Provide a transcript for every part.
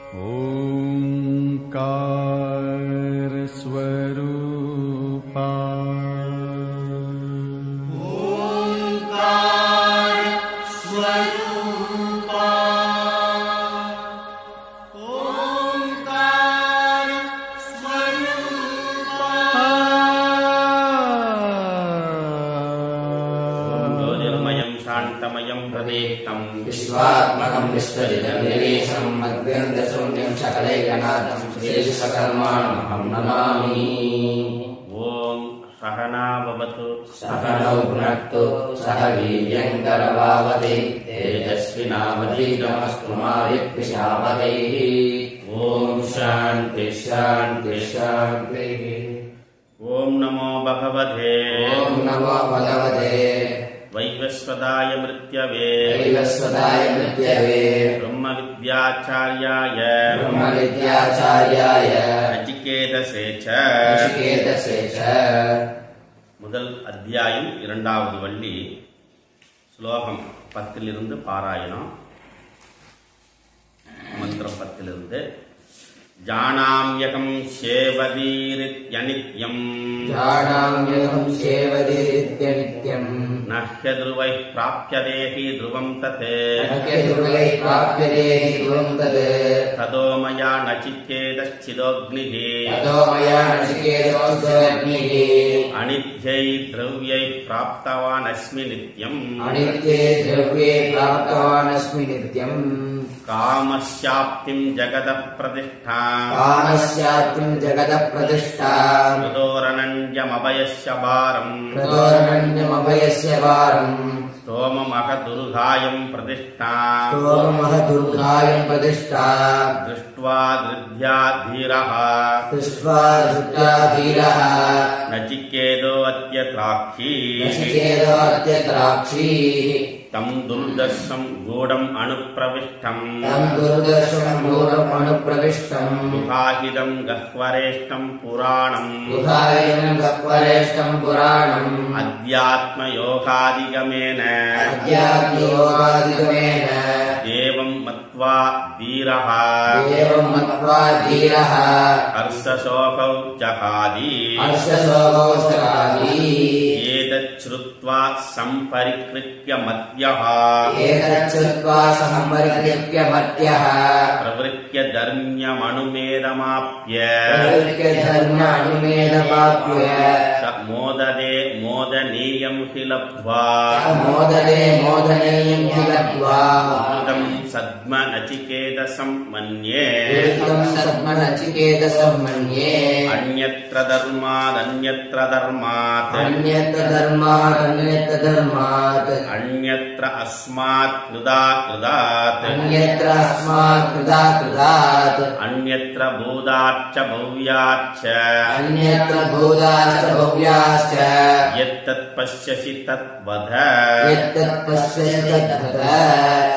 ओंकार स्वरूपा ओंकार स्वरूपा ओंकार स्वरूपा ज्योतिर्मयं शान्तमयं प्रदीप्तं विश्वात्मकं विश्वजितं निरीशं मद्गन्धशून्यं सकलैकनाथं श्रीविश्वकर्माणमहं नमामि। ॐ सहना भवतु सहनौ भुनक्तु सह वीर्यङ्करवावहै तेजस्विनावधीतमस्तु मा विद्विषावहैः। ॐ शान्ति शान्ति शान्तिः। ॐ नमो भगवते ॐ नमो भगवते वैवस्वताय मृत्यवे वैवस्वताय मृत्यवे ब्रह्मविद्याचार्याय ब्रह्मविद्याचार्याय नचिकेतसे च नचिकेतसे च। முதல் அத்தியாயம் இரண்டாவது வள்ளி ஸ்லோகம் 10 பாராயணம். மந்திரம் 10 ஜானாம்யகம் சேவதீரித்யநித்யம் ஜானாம்யகம் சேவதீரித்யநித்யம் நஹ்யத்ருவை ப்ராப்யதேஹி த்ருவம் தத் நஹ்யத்ருவை ப்ராப்யதேஹி த்ருவம் தத் ததோ மயா நசிகேதச்சிதோக்னிः ததோ மயா நசிகேதோऽஸ்மிः அனித்யை த்ரவ்யை ப்ராப்தவான் அஸ்மி நித்யம் அனித்யே த்ரவ்யே ப்ராப்தவானஸ்மி நித்யம் காமஸ்யாப்திம் ஜகதः பிரதிஷ்டாம் காமஸ்யாப்திம் ஜகதः பிரதிஷ்டாம் ருதோரணன்யமபயஸ்ய பாரம் ருதோரணன்யமபயஸ்ய வாரம் स्तोममहदुर्गायं प्रतिष्ठां स्तोममह दुर्गायं प्रतिष्ठां दृष्ट्वा धृत्या धीरः दृष्ट्वा धृत्या धीरः नचिकेतोऽत्यत्राक्षी नचिकेतोऽत्यत्राक्षीः तं दुर्दर्शं गूढम् अनुप्रविष्टम् तं दुर्दर्शं गूढम् अनुप्रविष्टम् गुहाहिदं गह्वरेष्ठं पुराणम् गुहाहिदं गह्वरेष्ठं पुराणम् अध्यात्मयोगादिगमेन अध्यात्मयोगादिगमेन देवं मत्वा धीरः देवं मत्वा धीरः हर्षशोकौ जहादि हर्षशोकौ जहादि एतच्छ्रुत्वा सम्परिकृत्य मद्यः एतच्छ्रुत्वा सम्परिकृत्य मद्यः प्रवृत्य धर्म्यमनुमेदमाप्य स मोददे मोदनीयं हि लब्ध्वा मोददे मोदनीयं हि लब्ध्वा कृतं सद्म नचिकेतसं मन्ये नचिकेतसं मन्ये अन्यत्र धर्मात् अन्यत्र अस्मात् कृदात् अन्यत्र भूताच्च भव्याच्च यत्तत् पश्यसि तद्वद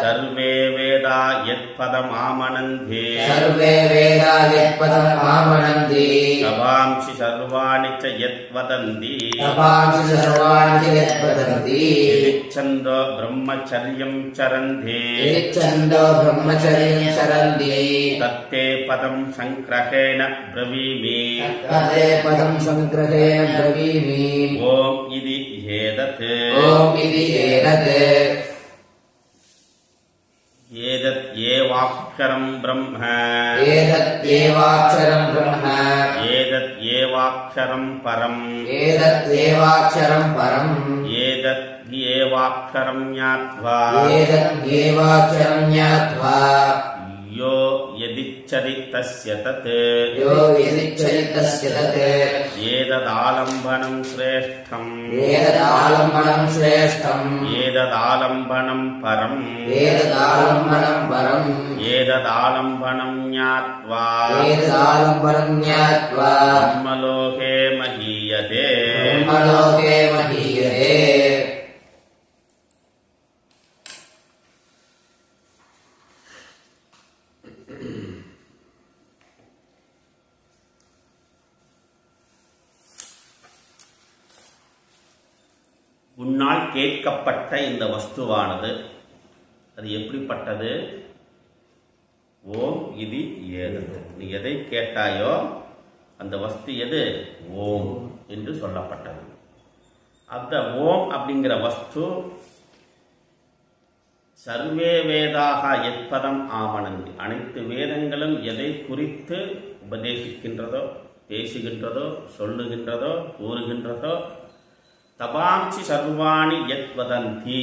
सर्वे वेदा यत्पदमामनन्ति तवांसि सर्वाणि च यद्वदन्ति छन्दो ब्रह्मचर्यं चरन्ति तत्ते पदं संग्रहेण ब्रवीमि ॐ इति एतत् एतद्येवाक्षरं ब्रह्म एतद्येवाक्षरं परम् एतद्येवाक्षरं ज्ञात्वा यो यदिच्छति तस्य तत् एतदालम्बनं श्रेष्ठम् एतदालम्बनं परम् एतदालम्बनं ज्ञात्वा ब्रह्मलोके महीयते உன்னால் கேட்கப்பட்ட இந்த வஸ்துவானது அது எப்படிப்பட்டது? ஓம் இது ஏதது. நீ எதை கேட்டாயோ அந்த வஸ்து எது? ஓம் என்று சொல்லப்பட்டது. அந்த ஓம் அப்படிங்கிற வஸ்து சர்வே வேதாக எப்பதம் ஆமனந்தி, அனைத்து வேதங்களும் எதை குறித்து உபதேசிக்கின்றதோ, பேசுகின்றதோ, சொல்லுகின்றதோ, கூறுகின்றதோ, தபாம்சி சர்வாணி எத் வதந்தி,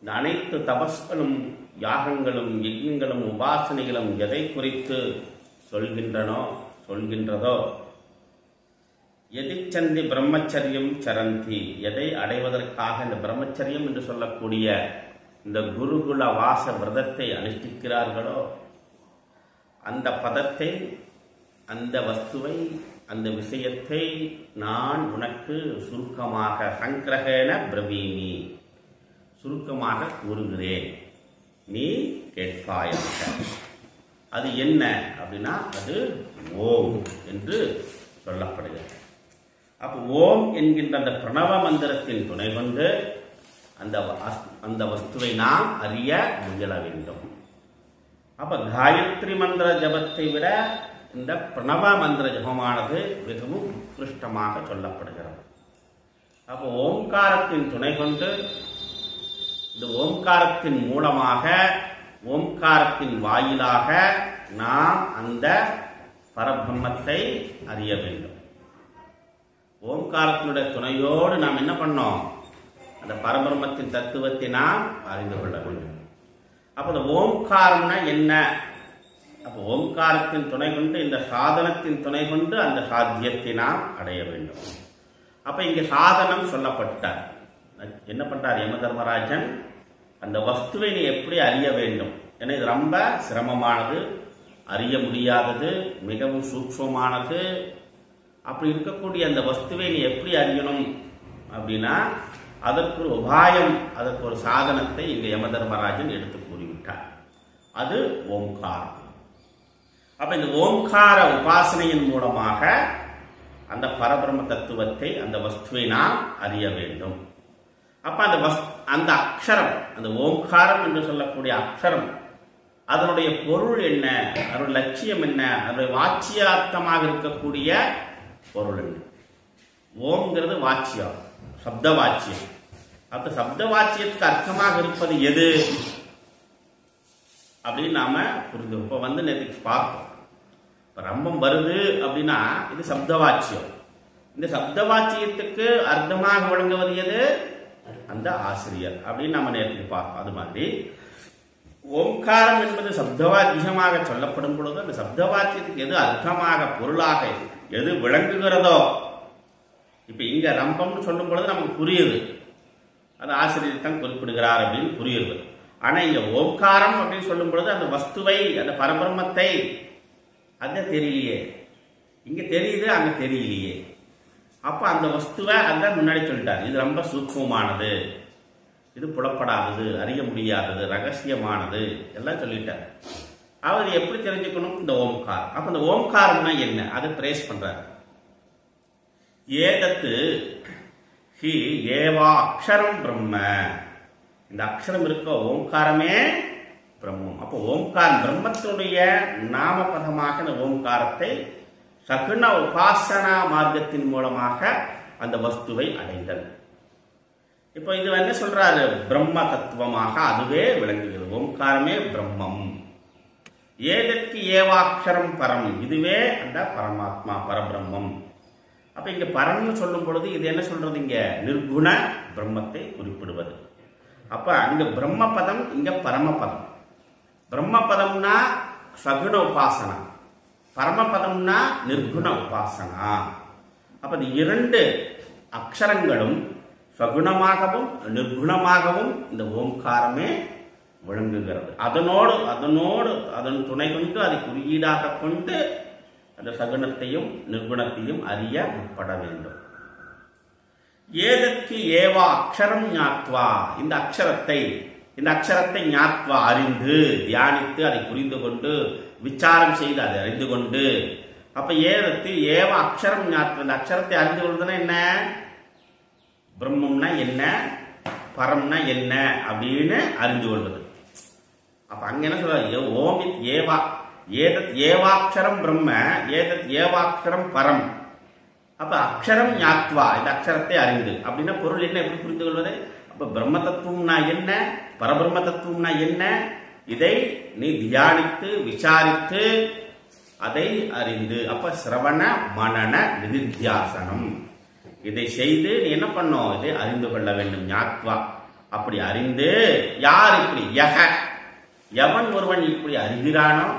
இந்த அனைத்து தபஸ்களும் யாகங்களும் யஜ்ஞங்களும் உபாசனைகளும் எதை குறித்து சொல்கின்றதோ, எதிச்சந்தி பிரம்மச்சரியம் சரந்தி, எதை அடைவதற்காக இந்த பிரம்மச்சரியம் என்று சொல்லக்கூடிய இந்த குருகுல வாச விரதத்தை அனுஷ்டிக்கிறார்களோ அந்த பதத்தை, அந்த வஸ்துவை, அந்த விஷயத்தை நான் உனக்கு சுருக்கமாக சங்கிரகேன பிரவீமி, சுருக்கமாக கூறுகிறேன், நீ கேட்பாயாக. அது என்ன அப்படின்னா அது ஓம் என்று சொல்லப்படுகிறது. அப்போ ஓம் என்கின்ற அந்த பிரணவ மந்திரத்தின் துணை கொண்டு அந்த வஸ்துவை நாம் அறிய முயல வேண்டும். அப்ப காயத்ரி மந்திர ஜபத்தை விட இந்த பிரணவ மந்திர ஜபமானது மிகவும் உத்கிருஷ்டமாக சொல்லப்படுகிறது. அப்போ ஓம்காரத்தின் துணை கொண்டு, இந்த ஓம்காரத்தின் மூலமாக, ஓம்காரத்தின் வாயிலாக நாம் அந்த பரபிரம்மத்தை அறிய வேண்டும். ஓம்காரத்தினுடைய துணையோடு நாம் என்ன பண்ணோம்? அந்த பரபிரம்மத்தின் தத்துவத்தை நாம் அறிந்து கொள்ள வேண்டும். அப்ப இந்த ஓம்காரம்னா என்ன? அப்ப ஓம்காரத்தின் துணை கொண்டு, இந்த சாதனத்தின் துணை கொண்டு அந்த சாத்தியத்தை நாம் அடைய வேண்டும். அப்ப இங்க சாதனம் சொல்லப்பட்டார். என்ன பண்றார் யம தர்மராஜன்? அந்த வஸ்துவை நீ எப்படி அறிய வேண்டும்? ஏன்னா இது ரொம்ப சிரமமானது, அறிய முடியாதது, மிகவும் சூக்ஷ்மமானது. அப்படி இருக்கக்கூடிய அந்த வஸ்துவை நீ எப்படி அறியணும் அப்படின்னா அதற்கு ஒரு உபாயம், அதற்கு ஒரு சாதனத்தை இங்க யம தர்மராஜன் எடுத்து கூறிவிட்டார். அது ஓம்காரம். அப்ப இந்த ஓம்கார உபாசனையின் மூலமாக அந்த பரபிரம்ம தத்துவத்தை, அந்த வஸ்துவை நாம் அறிய வேண்டும். அப்ப அந்த அக்ஷரம், அந்த ஓம்காரம் என்று சொல்லக்கூடிய அக்ஷரம், அதனுடைய பொருள் என்ன, அதனுடைய லட்சியம் என்ன, அதனுடைய வாச்சியார்த்தமாக இருக்கக்கூடிய பொருள் என்ன? ஓம்ங்கிறது வாச்சியம், சப்த வாச்சியம். அப்ப சப்த வாச்சியத்துக்கு அர்த்தமாக இருப்பது எது அப்படின்னு நாம புரிந்து. இப்ப நேற்றுக்கு பார்ப்போம். இப்ப ரம்பம் வருது அப்படின்னா இது சப்த வாச்சியம். இந்த சப்த வாச்சியத்துக்கு அர்த்தமாக வழங்குவது எது? அந்த ஆசிரியர் அப்படின்னு நம்ம நேற்றுக்கு பார்ப்போம். அது மாதிரி ஓம்காரம் என்பது சப்தவாக்கியமாக சொல்லப்படும் பொழுது அந்த சப்தவாக்கியத்துக்கு எது அர்த்தமாக, பொருளாக எது விளங்குகிறதோ, இப்ப இங்க ரம்பம்னு சொல்லும் பொழுது நமக்கு புரியுது, அது ஆசிரியர் தான் குறிப்பிடுகிறார் அப்படின்னு புரியுது. ஆனா இங்க ஓம்காரம் அப்படின்னு சொல்லும் பொழுது அந்த வஸ்துவை, அந்த பரபிரம்மத்தை அது தெரியலையே. இங்க தெரியுது, அங்க தெரியலையே. அப்ப அந்த வஸ்துவை அதான் முன்னாடி சொல்லிட்டார், இது ரொம்ப சூக்ஷ்மமானது, இது புலப்படாதது, அறிய முடியாதது, ரகசியமானது எல்லாம் சொல்லிட்டார். அவர் எப்படி தெரிஞ்சுக்கணும்? இந்த ஓம்காரம். அப்ப இந்த ஓம்காரம்னா என்ன? அதை பிரேஸ் பண்றாரு. ஏதத்து ஹி ஏவா அக்ஷரம் பிரம்ம, இந்த அக்ஷரம் இருக்க ஓம்காரமே பிரம்மம். அப்போ ஓம்காரம் பிரம்மத்துடைய நாமபதமாக இந்த ஓம்காரத்தை சகுன உபாசனா மார்க்கத்தின் மூலமாக அந்த வஸ்துவை அடைதல். இப்போ இது என்ன சொல்றாரு? பிரம்ம தத்துவமாக அதுவே விளங்குகிறது. ஓம்காரமே பிரம்மம். ஏதற்கு ஏவாட்சரம் பரம், இதுவே அந்த பரமாத்மா, பரபிரம்மம். அப்ப இங்க பரம்னு சொல்லும் பொழுது இது என்ன சொல்றது? இங்க நிர்குண பிரம்மத்தை குறிப்பிடுவது. அப்ப அங்க பிரம்ம பதம், இங்க பரமபதம். பிரம்ம பதம்னா சகுண உபாசனா, பரமபதம்னா நிர்குண உபாசனா. அப்ப இந்த இரண்டு அக்ஷரங்களும் சகுணமாகவும் நிர்குணமாகவும் இந்த ஓம்காரமே விளங்குகிறது. அதன் துணை கொண்டு அதை குறியீடாக கொண்டு அந்த சகுணத்தையும் நிர்குணத்தையும் அறிய முற்பட வேண்டும். ஏதற்கு ஏவா அக்ஷரம் ஞாத்வா, இந்த அக்ஷரத்தை ஞாத்வா அறிந்து, தியானித்து, அதை புரிந்து கொண்டு, விசாரம் செய்து அதை அறிந்து கொண்டு. அப்ப ஏதற்கு ஏவ அக்ஷரம் ஞாத்வா, இந்த அக்ஷரத்தை அறிந்து கொள்வதுன்னா என்ன? பிரம்மம்னா என்ன, பரம்னா என்ன அப்படின்னு அறிந்து கொள்வது. அப்ப அங்க என்ன சொல்ற, ஓம் ஏவா ஏதத் ஏவாட்சரம் பிரம்ம ஏதத் ஏவாட்சரம் பரம். அப்ப அக்ஷரம் ஞாத்வா, இந்த அக்ஷரத்தை அறிந்து அப்படின்னா பொருள் என்ன, எப்படி புரிந்து கொள்வது? அப்ப பிரம்ம தத்துவம்னா என்ன, பரபிரம்ம தத்துவம்னா என்ன, இதை நீ தியானித்து விசாரித்து அதை அறிந்து, அப்ப சிரவண மனன நிதித்தியாசனம் இதை செய்து நீ என்ன பண்ணும், இதை அறிந்து கொள்ள வேண்டும். ஞாத்வா, அப்படி அறிந்து யார் இப்படி யக எவன் ஒருவன் இப்படி அறிகிறானோ,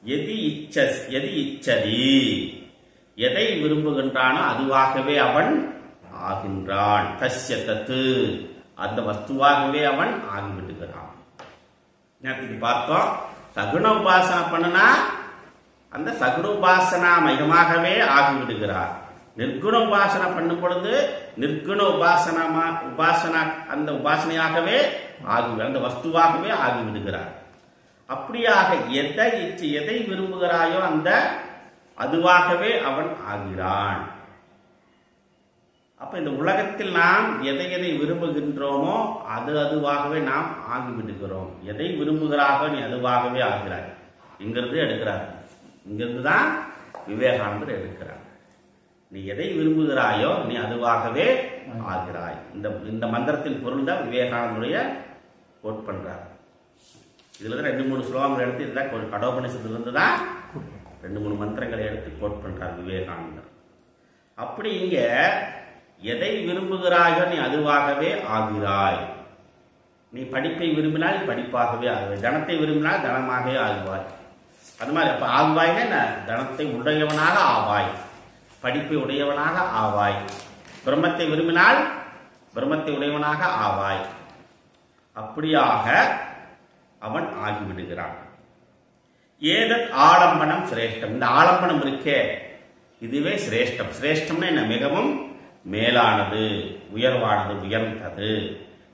எதி இச்சதி எதை விரும்புகின்றானோ அதுவாகவே அவன் ஆகின்றான். தஸ்ய தத்து, அந்த வஸ்துவாகவே அவன் ஆகிவிடுகிறான். நேற்றுக்கு பார்த்தோம், சகுண உபாசனை பண்ணுனா அந்த சகுண உபாசனா மையமாகவே ஆகிவிடுகிறார். நிர்குண உபாசனை பண்ணும் பொழுது நிர்குண உபாசனா அந்த உபாசனையாகவே அந்த வஸ்துவாகவே ஆகிவிடுகிறார். அப்படியாக எதை விரும்புகிறாயோ அந்த அதுவாகவே அவன் ஆகிறான். அப்ப இந்த உலகத்தில் நாம் எதை விரும்புகின்றோமோ அதுவாகவே நாம் ஆகிவிடுகிறோம். எதை விரும்புகிறாரோ நீ அதுவாகவே ஆகிறாய். இங்கிருந்து எடுக்கிறார், இங்கிருந்து தான் விவேகானந்தர் எடுக்கிறார். நீ எதை விரும்புகிறாயோ நீ அதுவாகவே ஆகிறாய். இந்த மந்திரத்தின் பொருள் தான் விவேகானந்தருடைய கோட் பண்றார். இதுல தான் 2-3 ஸ்லோகங்கள் எடுத்து இதுதான் கடோபனிஷத்துல இருந்து தான் 2-3 மந்திரங்களை எடுத்து கோட் பண்றார் விவேகானந்தர். அப்படி இங்க எதை விரும்புகிறாயோ நீ அதுவாகவே ஆகிறாய். நீ படிப்பை விரும்பினால் படிப்பாகவே ஆகுவாய், தனத்தை விரும்பினால் தனமாகவே ஆகுவாய். அது மாதிரி அப்ப ஆகுவாய்னா தனத்தை உடையவனாக ஆவாய், படிப்பை உடையவனாக ஆவாய். பிரம்மத்தை விரும்பினால் பிரம்மத்தை உடையவனாக ஆவாய். அப்படியாக அவன் ஆகிவிடுகிறான். ஏதத் ஆலம்பனம் சிரேஷ்டம். இந்த ஆலம்பனம் இருக்கே இதுவே சிரேஷ்டம். சிரேஷ்டம்னா என்ன, மிகவும் மேலானது, உயர்வானது, உயர்ந்தது.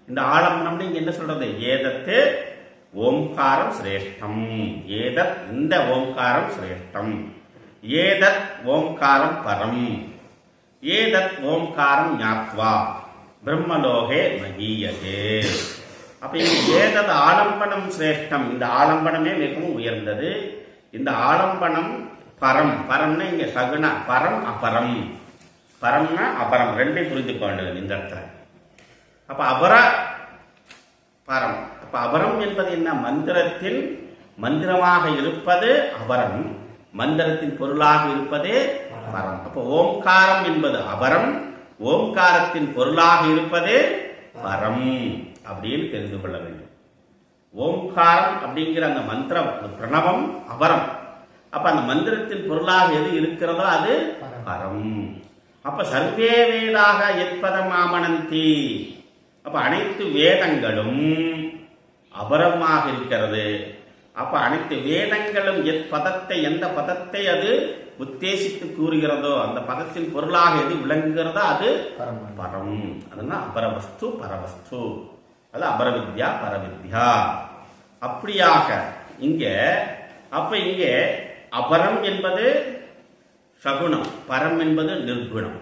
இந்த ஆலம்பனம் இங்க என்ன சொல்றது, ஏதத்து ஓம்காரம் சிரேஷ்டம். ஏதத் இந்த ஓம்காரம் சிரேஷ்டம். ஏதத் ஓம்காரம் பரம். ஏதத் ஓம்காரம் ஞாத்வா பிரம்மலோகே மகீயதே. அப்ப இங்க ஏதத் ஆலம்பனம் சிரேஷ்டம். இந்த ஆலம்பனமே மிகவும் உயர்ந்தது. இந்த ஆலம்பனம் பரம். பரம்னா இங்க சகுண, பரம் அபரம். பரம்னா அபரம், ரெண்டையும் புரிந்து கொண்டது இந்த இடத்துல. அப்ப அபர பரம். அப்ப அபரம் என்பது என்ன, மந்திரத்தில் மந்திரமாக இருப்பது அபரம், மந்திரத்தின் பொருளாக இருப்பது பரம். அப்ப ஓம்காரம் என்பது அபரம், ஓம்காரத்தின் பொருளாக இருப்பது பரம் அப்படின்னு தெரிந்து கொள்ள வேண்டும். ஓம்காரம் அப்படிங்கிற அந்த மந்திரம் பிரணவம் அபரம். அப்ப அந்த மந்திரத்தின் பொருளாக எது இருக்கிறதோ அது பரம். அப்ப சர்வே வேதாக எத்பதம் ஆமனந்தி. அப்ப அனைத்து வேதங்களும் அபரமாக இருக்கிறது. அப்ப அனைத்து வேதங்களும் எந்த பதத்தை அது உத்தேசித்து கூறுகிறதோ அந்த பதத்தின் பொருளாக எது விளங்குகிறதோ அது பரம். அதுனா அபரவஸ்து பரவஸ்து, அது அபரவித்யா பரவித்யா. அப்படியாக இங்க அப்ப இங்கே அபரம் என்பது சகுணம், பரம் என்பது நிர்குணம்.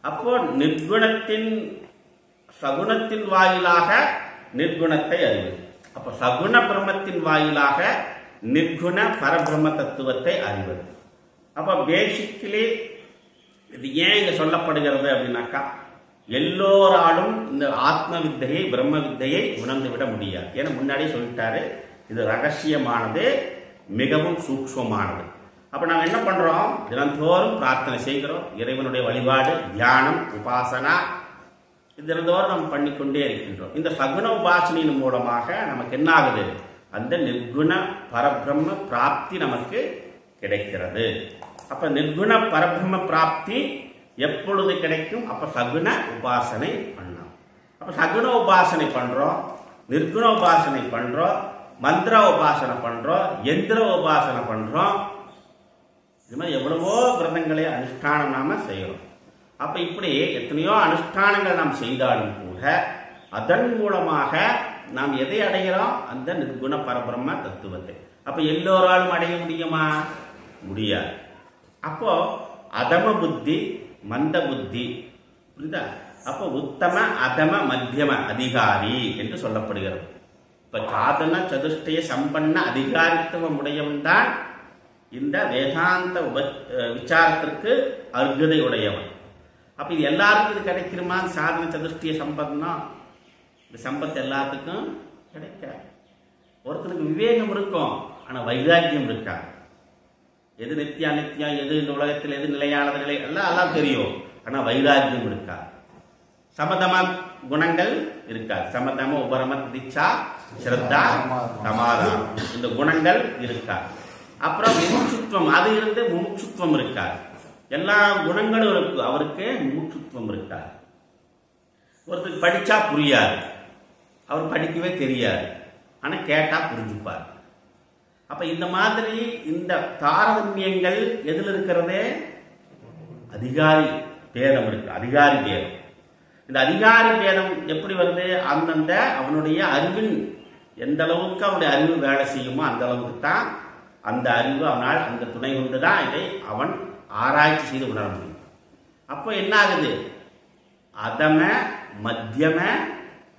அப்போ நிர்குணத்தின் சகுணத்தின் வாயிலாக நிர்குணத்தை அறிவது. அப்ப சகுண பிரம்மத்தின் வாயிலாக நிர்குண பரபிரம்ம தத்துவத்தை அறிவது. அப்ப பேசிக்கலி இது ஏன் இங்க சொல்லப்படுகிறது அப்படின்னாக்கா, எல்லோராலும் இந்த ஆத்ம வித்தையை பிரம்ம வித்தையை உணர்ந்து விட முடியாது. ஏன்னா முன்னாடியே சொல்லிட்டாரு, இது ரகசியமானது, மிகவும் சூக்ஷ்மமானது. அப்ப நாம் என்ன பண்றோம், தினந்தோறும் பிரார்த்தனை செய்கிறோம், இறைவனுடைய வழிபாடு, தியானம், உபாசனா தினந்தோறும் நாம் பண்ணிக்கொண்டே இருக்கின்றோம். இந்த சகுண உபாசனையின் மூலமாக நமக்கு என்ன ஆகுது, அந்த நிர்குண பரபிரம்ம பிராப்தி நமக்கு கிடைக்கிறது. அப்ப நிர்குண பரபிரம்ம பிராப்தி எப்பொழுது கிடைக்கும், அப்ப சகுண உபாசனை பண்ணோம். அப்ப சகுண உபாசனை பண்றோம், நிர்குண உபாசனை பண்றோம், மந்திர உபாசனை பண்றோம், எந்திர உபாசனை பண்றோம். இது மாதிரி எவ்வளவோ விரதங்களை அனுஷ்டானம் நாம செய்யறோம். அப்ப இப்படி எத்தனையோ அனுஷ்டானங்கள் நாம் செய்தாலும் கூட அதன் மூலமாக நாம் எதை அடைகிறோம், அந்த நிர்குண பரபிரம்ம தத்துவத்தை. அப்ப எல்லோராலும் அடைய முடியுமா, முடியாது. அப்போ அதம புத்தி மந்த புத்தி, புரியுதா? அப்போ உத்தம அதம மத்தியம அதிகாரி என்று சொல்லப்படுகிறது. இப்ப இப்ப சாதன சதுஷ்டய சம்பன்ன அதிகாரித்துவம் உடையவன் தான் இந்த வேதாந்த விசாரத்திற்கு அர்ஹதை உடையவன். அப்ப இது எல்லாருக்கும் இது கிடைக்கிறமா? சாதன சதுஷ்டய சம்பந்தம் இந்த சம்பத்து எல்லாத்துக்கும் கிடைக்காது. ஒருத்தனுக்கு விவேகம் இருக்கும், ஆனா வைராக்கியம் இருக்காது. எது நித்தியா நித்தியம், எது இந்த உலகத்தில் எது நிலையானது நிலை எல்லாம் தெரியும், ஆனா வைராக்கியம் இருக்காது. சமதம குணங்கள் இருக்காது. சமதம உபரம திச்சா ஸ்ரத்தா சமாதானம் இந்த குணங்கள் இருக்காது. அப்புறம் முமுட்சுத்துவம் அது இருந்து முமுட்சுத்துவம் இருக்காது. எல்லா குணங்களும் இருக்கு, அவருக்கு முமுட்சுத்துவம் இருக்காது. ஒருத்தருக்கு படிச்சா புரியாது, அவர் படிக்கவே தெரியாது, ஆனா கேட்டா புரிஞ்சுப்பார். அப்ப இந்த மாதிரி இந்த தாரதமியங்கள் எதில் இருக்கிறதே? அதிகாரி பேதம் இருக்கு. அதிகாரி பேதம். இந்த அதிகாரி பேதம் எப்படி வருது? அந்தந்த அவனுடைய அறிவின் எந்த அளவுக்கு அவனுடைய அறிவு வேலை செய்யுமோ அந்த அளவுக்கு தான் அந்த அறிவு அவனால் அந்த துணை கொண்டுதான் இதை அவன் ஆராய்ச்சி செய்து உணர முடியும். அப்போ என்ன ஆகுது? அதம மத்தியம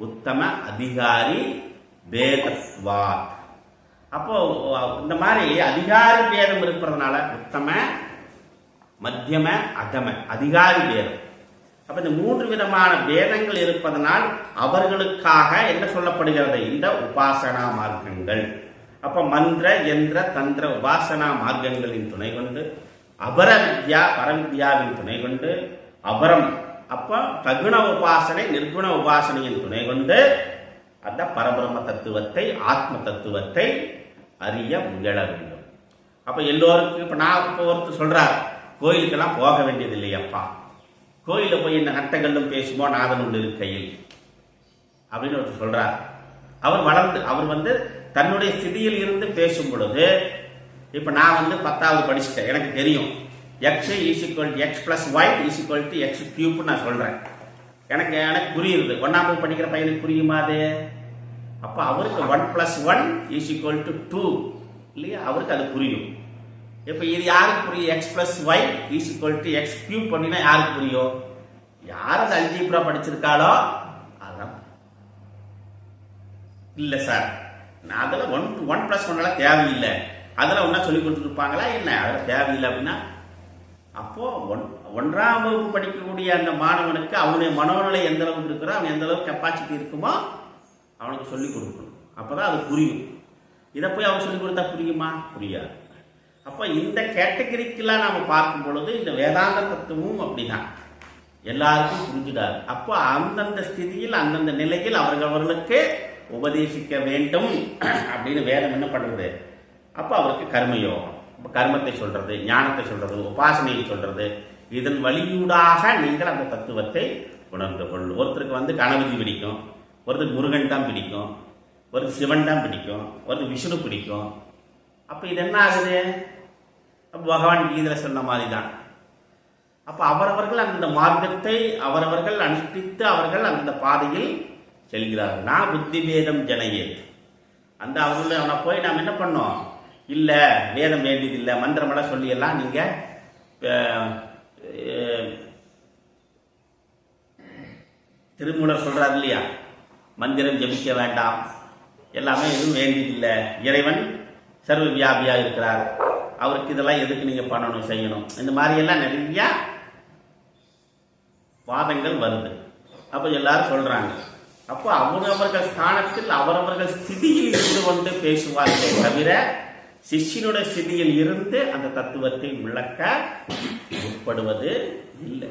உத்தம அதிகாரி பேதத்வா. அப்போ இந்த மாதிரி அதிகாரி பேதம் இருக்கிறதுனால உத்தம மத்தியம அதம அதிகாரி பேதம். அப்ப இந்த 3 விதமான பேதங்கள் இருப்பதனால் அவர்களுக்காக என்ன சொல்லப்படுகிறது? இந்த உபாசனா மார்க்கங்கள். அப்ப மந்திர யந்திர தந்திர உபாசனா மார்க்கங்களின் துணை கொண்டு, அபர வித்யா பரவித்யாவின் துணை கொண்டு, அபரம் அப்ப தகுண உபாசனை நிர்குண உபாசனையின் துணை கொண்டு அந்த பரபிரம்ம தத்துவத்தை ஆத்ம தத்துவத்தை அறிய முயல வேண்டும். அப்ப எல்லோருக்கும் இப்ப நான் இப்ப ஒருத்தர் சொல்றார், கோயிலுக்கெல்லாம் போக வேண்டியது இல்லையப்பா, கோயில போய் இந்த நட்டங்களும் பேசுமோ நாதன் உண்டு இருக்கையில் அப்படின்னு ஒருத்தர் சொல்றார். அவர் வளர்ந்து அவர் தன்னுடைய ஸ்திதியில் இருந்து பேசும் பொழுது, இப்ப நான் 10வது படிச்சுட்டேன், எனக்கு தெரியும் x = x + y = x cube நான் சொல்றேன். எனக்கு புரியுது. 1ஆம் படிக்கிற பையனுக்கு புரியுமா அது? அப்ப அவருக்கு 1 + 1 = 2 இல்லையா? அவருக்கு அது புரியும். இப்ப இது யாருக்கு புரியும்? x + y = x cube பண்ணினா யாருக்கு புரியும்? யார் அந்த அல்ஜீப்ரா படிச்சிருக்காளோ அதான். இல்ல சார், அதெல்லாம் 1 + 1 எல்லாம் தேவையில்லை, அதெல்லாம் ஒன்னா சொல்லி கொடுத்துருப்பாங்களா என்ன? அதெல்லாம் தேவையில்லை அப்படின்னா, அப்போ 1ஆம் வகுப்பு படிக்கக்கூடிய அந்த மாணவனுக்கு அவனுடைய மனோநிலை எந்த அளவுக்கு இருக்கிறோ, அவன் எந்த அளவுக்கு கெப்பாசிட்டி இருக்குமோ அவனுக்கு சொல்லிக் கொடுக்கணும். அப்பதான் அது புரியும். இதை போய் அவன் சொல்லிக் கொடுத்தா புரியுமா? புரியாது. அப்ப இந்த கேட்டகரிக்கெல்லாம் நாம பார்க்கும் பொழுது இந்த வேதாந்த தத்துவமும் அப்படிதான் எல்லாருக்கும் புரிஞ்சுடாது. அப்போ அந்தந்த ஸ்திதியில் அந்தந்த நிலையில் அவர்களுக்கு உபதேசிக்க வேண்டும் அப்படின்னு வேதம் என்ன பண்றது? அப்ப அவருக்கு கர்மயோகம், கர்மத்தை சொல்றது, ஞானத்தை சொல்றது, உபாசனையை சொல்றது, இதன் வழியூடாக நீங்கள் அந்த தத்துவத்தை உணர்ந்து கொள். ஒருத்தருக்கு கணபதி பிடிக்கும், ஒருத்தருக்கு முருகன் தான் பிடிக்கும், ஒருத்தருக்கு சிவன் தான் பிடிக்கும், ஒருத்தருக்கு விஷ்ணு பிடிக்கும். அப்ப இது என்ன ஆகுது? பகவான் கீதையில சொன்ன மாதிரி தான். அப்ப அவரவர்கள் அந்த மார்க்கத்தை அவரவர்கள் அனுஷ்டித்து அவர்கள் அந்த பாதையில் செல்கிறார்கள். நான் புத்தி வேதம் ஜனையே அந்த அவனை போய் நாம் என்ன பண்ணோம்? இல்ல வேதம் வேண்டியதில்லை, மந்திரமெல்லாம் சொல்லி எல்லாம் நீங்க திருமூலர் சொல்றாரு இல்லையா, மந்திரம் ஜபிக்க வேண்டாம், எல்லாமே எதுவும் வேண்டியதில்லை, இறைவன் சர்வ வியாபியா இருக்கிறார், அவருக்கு இதெல்லாம் எதுக்கு நீங்க பண்ணணும் செய்யணும், இந்த மாதிரி எல்லாம் நிறைய வாதங்கள் வருது. அப்ப எல்லாரும் சொல்றாங்க. அப்போ அவரவர்கள் ஸ்தானத்தில் அவரவர்கள் ஸ்திதியில் இருந்து கொண்டு பேசுவார்களே தவிர சிஷ்யனுடைய ஸ்திதியில் இருந்து அந்த தத்துவத்தை விளக்க உட்படுவது இல்லை.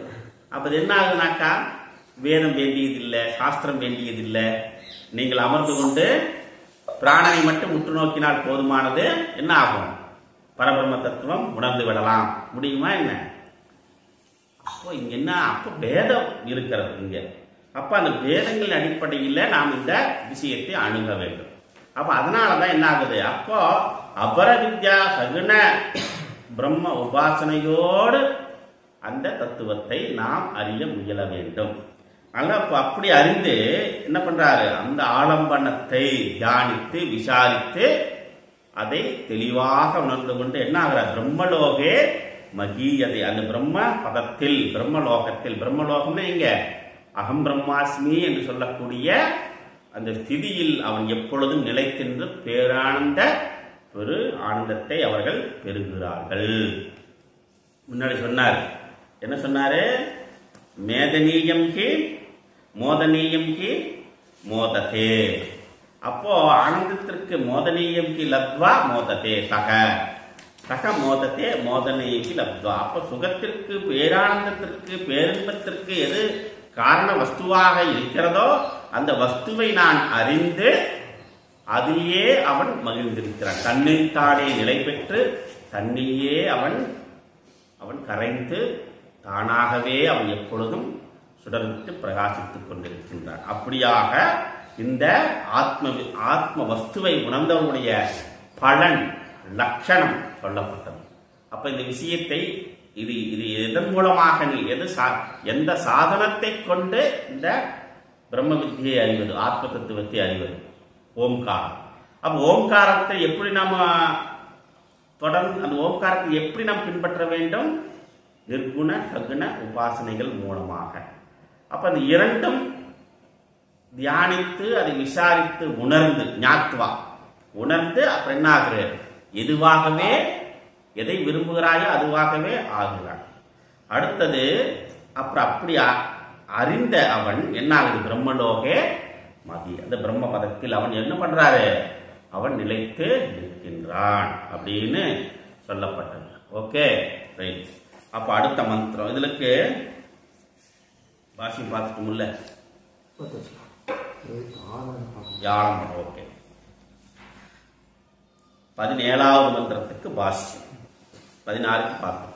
அப்ப என்ன ஆகுனாக்கா, வேதம் வேண்டியதில்லை, சாஸ்திரம் வேண்டியதில்லை, நீங்கள் அமர்ந்து கொண்டு பிராணனை மட்டும் உற்று நோக்கினால் போதுமானது. என்ன ஆகும்? பரபிரம்ம தத்துவம் உணர்ந்து விடலாம். முடியுமா என்ன? அப்போ இங்க என்ன? அப்போ பேதம் இருக்கிறது இங்க. அப்ப அந்த பேதங்களின் அடிப்படையில் நாம் இந்த விஷயத்தை அணுக வேண்டும். அப்ப அதனாலதான் என்ன ஆகுது? அப்போ அபர வித்யா சகுண பிரம்ம உபாசனையோடு அந்த தத்துவத்தை நாம் அறிய முயல வேண்டும். அப்படி அறிந்து என்ன பண்றாரு? அந்த ஆலம்பனத்தை தியானித்து விசாரித்து அதை தெளிவாக உணர்ந்து கொண்டு என்ன ஆகிறார்? பிரம்மலோகே மகீயதை, அந்த பிரம்ம பதத்தில் பிரம்மலோகத்தில், பிரம்மலோகம்னா இங்க அகம் பிரம்மாஸ்மி என்று சொல்லக்கூடிய அந்த ஸ்திதியில் அவன் எப்பொழுதும் நிலைத்தின்று பேரானந்த பெரு ஆனந்தத்தை அவர்கள் பெறுகிறார்கள். முன்னாடி சொன்னார், என்ன சொன்னாரு? மேதனீயம் கி மோதனீயம் கி மோததே. அப்போ ஆனந்தத்திற்கு மோதனீயம் கி லத்வா மோததே சக சக மோதத்தே மோதனீயம் கி லத்வா. அப்போ சுகத்திற்கு பேரானந்தத்திற்கு பேரின்பத்திற்கு எது காரண வஸ்துவாக இருக்கிறதோ அந்த வஸ்துவை நான் அறிந்து அதிலேயே அவன் மகிழ்ந்திருக்கிறான். தன்னில் தானே நிலை பெற்று தன்னிலேயே அவன் கரைந்து தானாகவே அவன் எப்பொழுதும் சுடர்விட்டு பிரகாசித்துக் கொண்டிருக்கின்றான். அப்படியாக இந்த ஆத்ம வஸ்துவை உணர்ந்தவனுடைய பலன் லட்சணம் சொல்லப்பட்டது. அப்ப இந்த விஷயத்தை இது எதன் மூலமாக நீ எந்த சாதனத்தை கொண்டு இந்த பிரம்ம வித்தியை அறிவது, ஆத்ம தத்துவத்தை அறிவது? ஓம்காரம். அப்ப ஓம்காரத்தை எப்படி நாம தொடர்ந்து அந்த ஓம்காரத்தை எப்படி நாம் பின்பற்ற வேண்டும்? நிர்குண சகுண உபாசனைகள் மூலமாக. அப்ப அந்த இரண்டும் தியானித்து அதை விசாரித்து உணர்ந்து ஞாத்வா உணர்ந்து அப்புறம் என்ன ஆகுற? எதுவாகவே எதை விரும்புகிறாயோ அதுவாகவே ஆகிறான். அடுத்தது அப்புறம் அப்படி அறிந்த அவன் என்ன ஆகுது? பிரம்மலோகே மதி. அந்த பிரம்ம பதத்தில் அவன் என்ன பண்றாரு? அவன் நிலைத்து நிற்கின்றான் அப்படின்னு சொல்லப்பட்டது. Okay right. அப்ப அடுத்த மந்திரம் இதுக்கு பாஷி பார்த்துக்கும்ல யாழம். ஓகே 17வது மந்திரத்துக்கு பாஷ்யம் 16க்கு பார்த்துட்டோம்.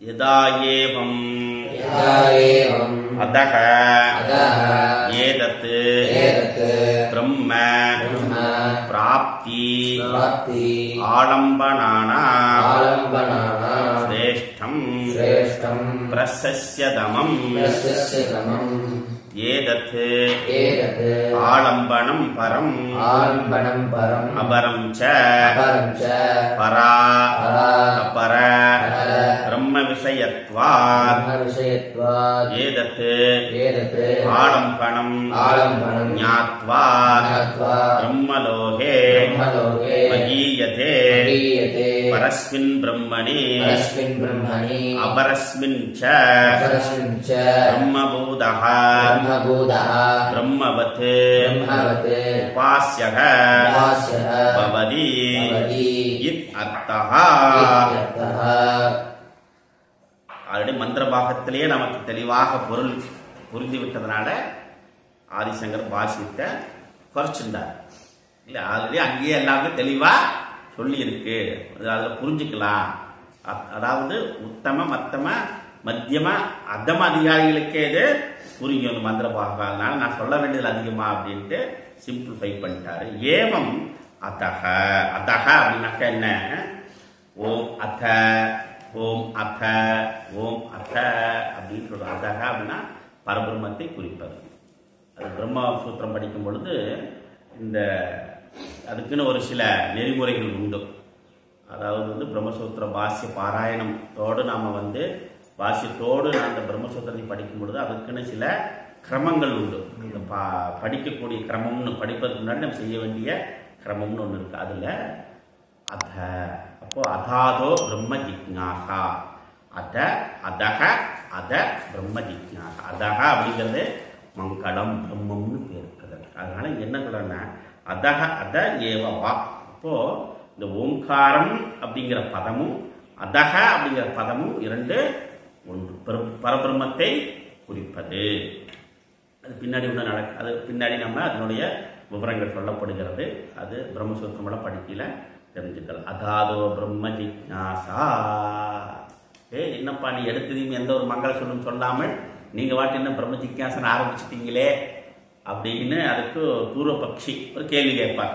यदा एवं अतः एतत् ब्रह्म प्राप्ति आलम्बनानां श्रेष्ठं प्रशस्यतमम् एतत् आलम्बनं परम् अपरं च परा अपर ब्रह्म विषयत्वात् एतत् आलम्बनं ज्ञात्वा ब्रह्मलोके महीयते परस्मिन् ब्रह्मणि अपरस्मिन् च ब्रह्मभूतः ब्रह्मवत् उपास्यः भवति इत्यर्थः. ஆல்ரெடி மந்திர பாகத்திலேயே நமக்கு தெளிவாக பொருள் புரிந்துவிட்டதுனால ஆதிசங்கர் பாஷ்யத்தை குறைச்சிருந்தார். இல்லை ஆல்ரெடி அங்கேயே எல்லாமே தெளிவா சொல்லி இருக்கு, அதுல புரிஞ்சுக்கலாம். அதாவது உத்தம மத்தம மத்தியம அதம அதிகாரிகளுக்கே இது புரியும் அந்த மந்திர பாகம். அதனால நான் சொல்ல வேண்டியது அதிகமா அப்படின்ட்டு சிம்பிளிஃபை பண்ணிட்டாரு. ஏவம் அதக அதக அப்படின்னாக்க என்ன? ஓம் அத ஓம் அத ஓம் அத அப்படின்னு சொல்றோம். அதக அப்படின்னா பரபிரம்மத்தை குறிப்பது. அது பிரம்ம சூத்திரம் படிக்கும் பொழுது இந்த அதுக்குன்னு ஒரு சில நெறிமுறைகள் உண்டு. அதாவது பிரம்மசூத்திர பாஷ்ய பாராயணத்தோடு நாம் பாஷ்யத்தோடு அந்த பிரம்மசூத்திரத்தை படிக்கும் பொழுது அதுக்குன்னு சில கிரமங்கள் உண்டு. இந்த படிக்கக்கூடிய கிரமம்னு படிப்பதற்கு முன்னாடி நம்ம செய்ய வேண்டிய கிரமம்னு ஒன்று இருக்கு. அதில் அத அப்போ அதாதோ பிரம்ம ஜிக்ஞாசா அத அதக அத பிரம்ம ஜிக்ஞாசா. அதக அப்படிங்கிறது மங்களம் பிரம்மம்னு பேர் இருக்குது. அதனால என்ன சொல்றேன்னா அதக அத ஏவவா. அப்போ இந்த ஓங்காரம் அப்படிங்கிற பதமும் அதக அப்படிங்கிற பதமும் இரண்டு ஒன்று, பரபிரம்மத்தை குறிப்பது. அது பின்னாடி ஒன்று நடக்கு, அது பின்னாடி நம்ம அதனுடைய விவரங்கள் சொல்லப்படுகிறது. அது பிரம்மசூத்திரமோட படிக்கையில தெரிஞ்சுக்கலாம். அதாதோ பிரம்ம ஜிக்ஞாசா. என்னப்பா நீ எடுத்ததையும் எந்த ஒரு மங்கள சொல்லும் சொல்லாமல் நீங்க வாட்டி என்ன பிரம்ம ஜிக்ஞாசனை ஆரம்பிச்சிட்டீங்களே அப்படின்னு அதுக்கு பூர்வபக்ஷி ஒரு கேள்வி கேட்பார்.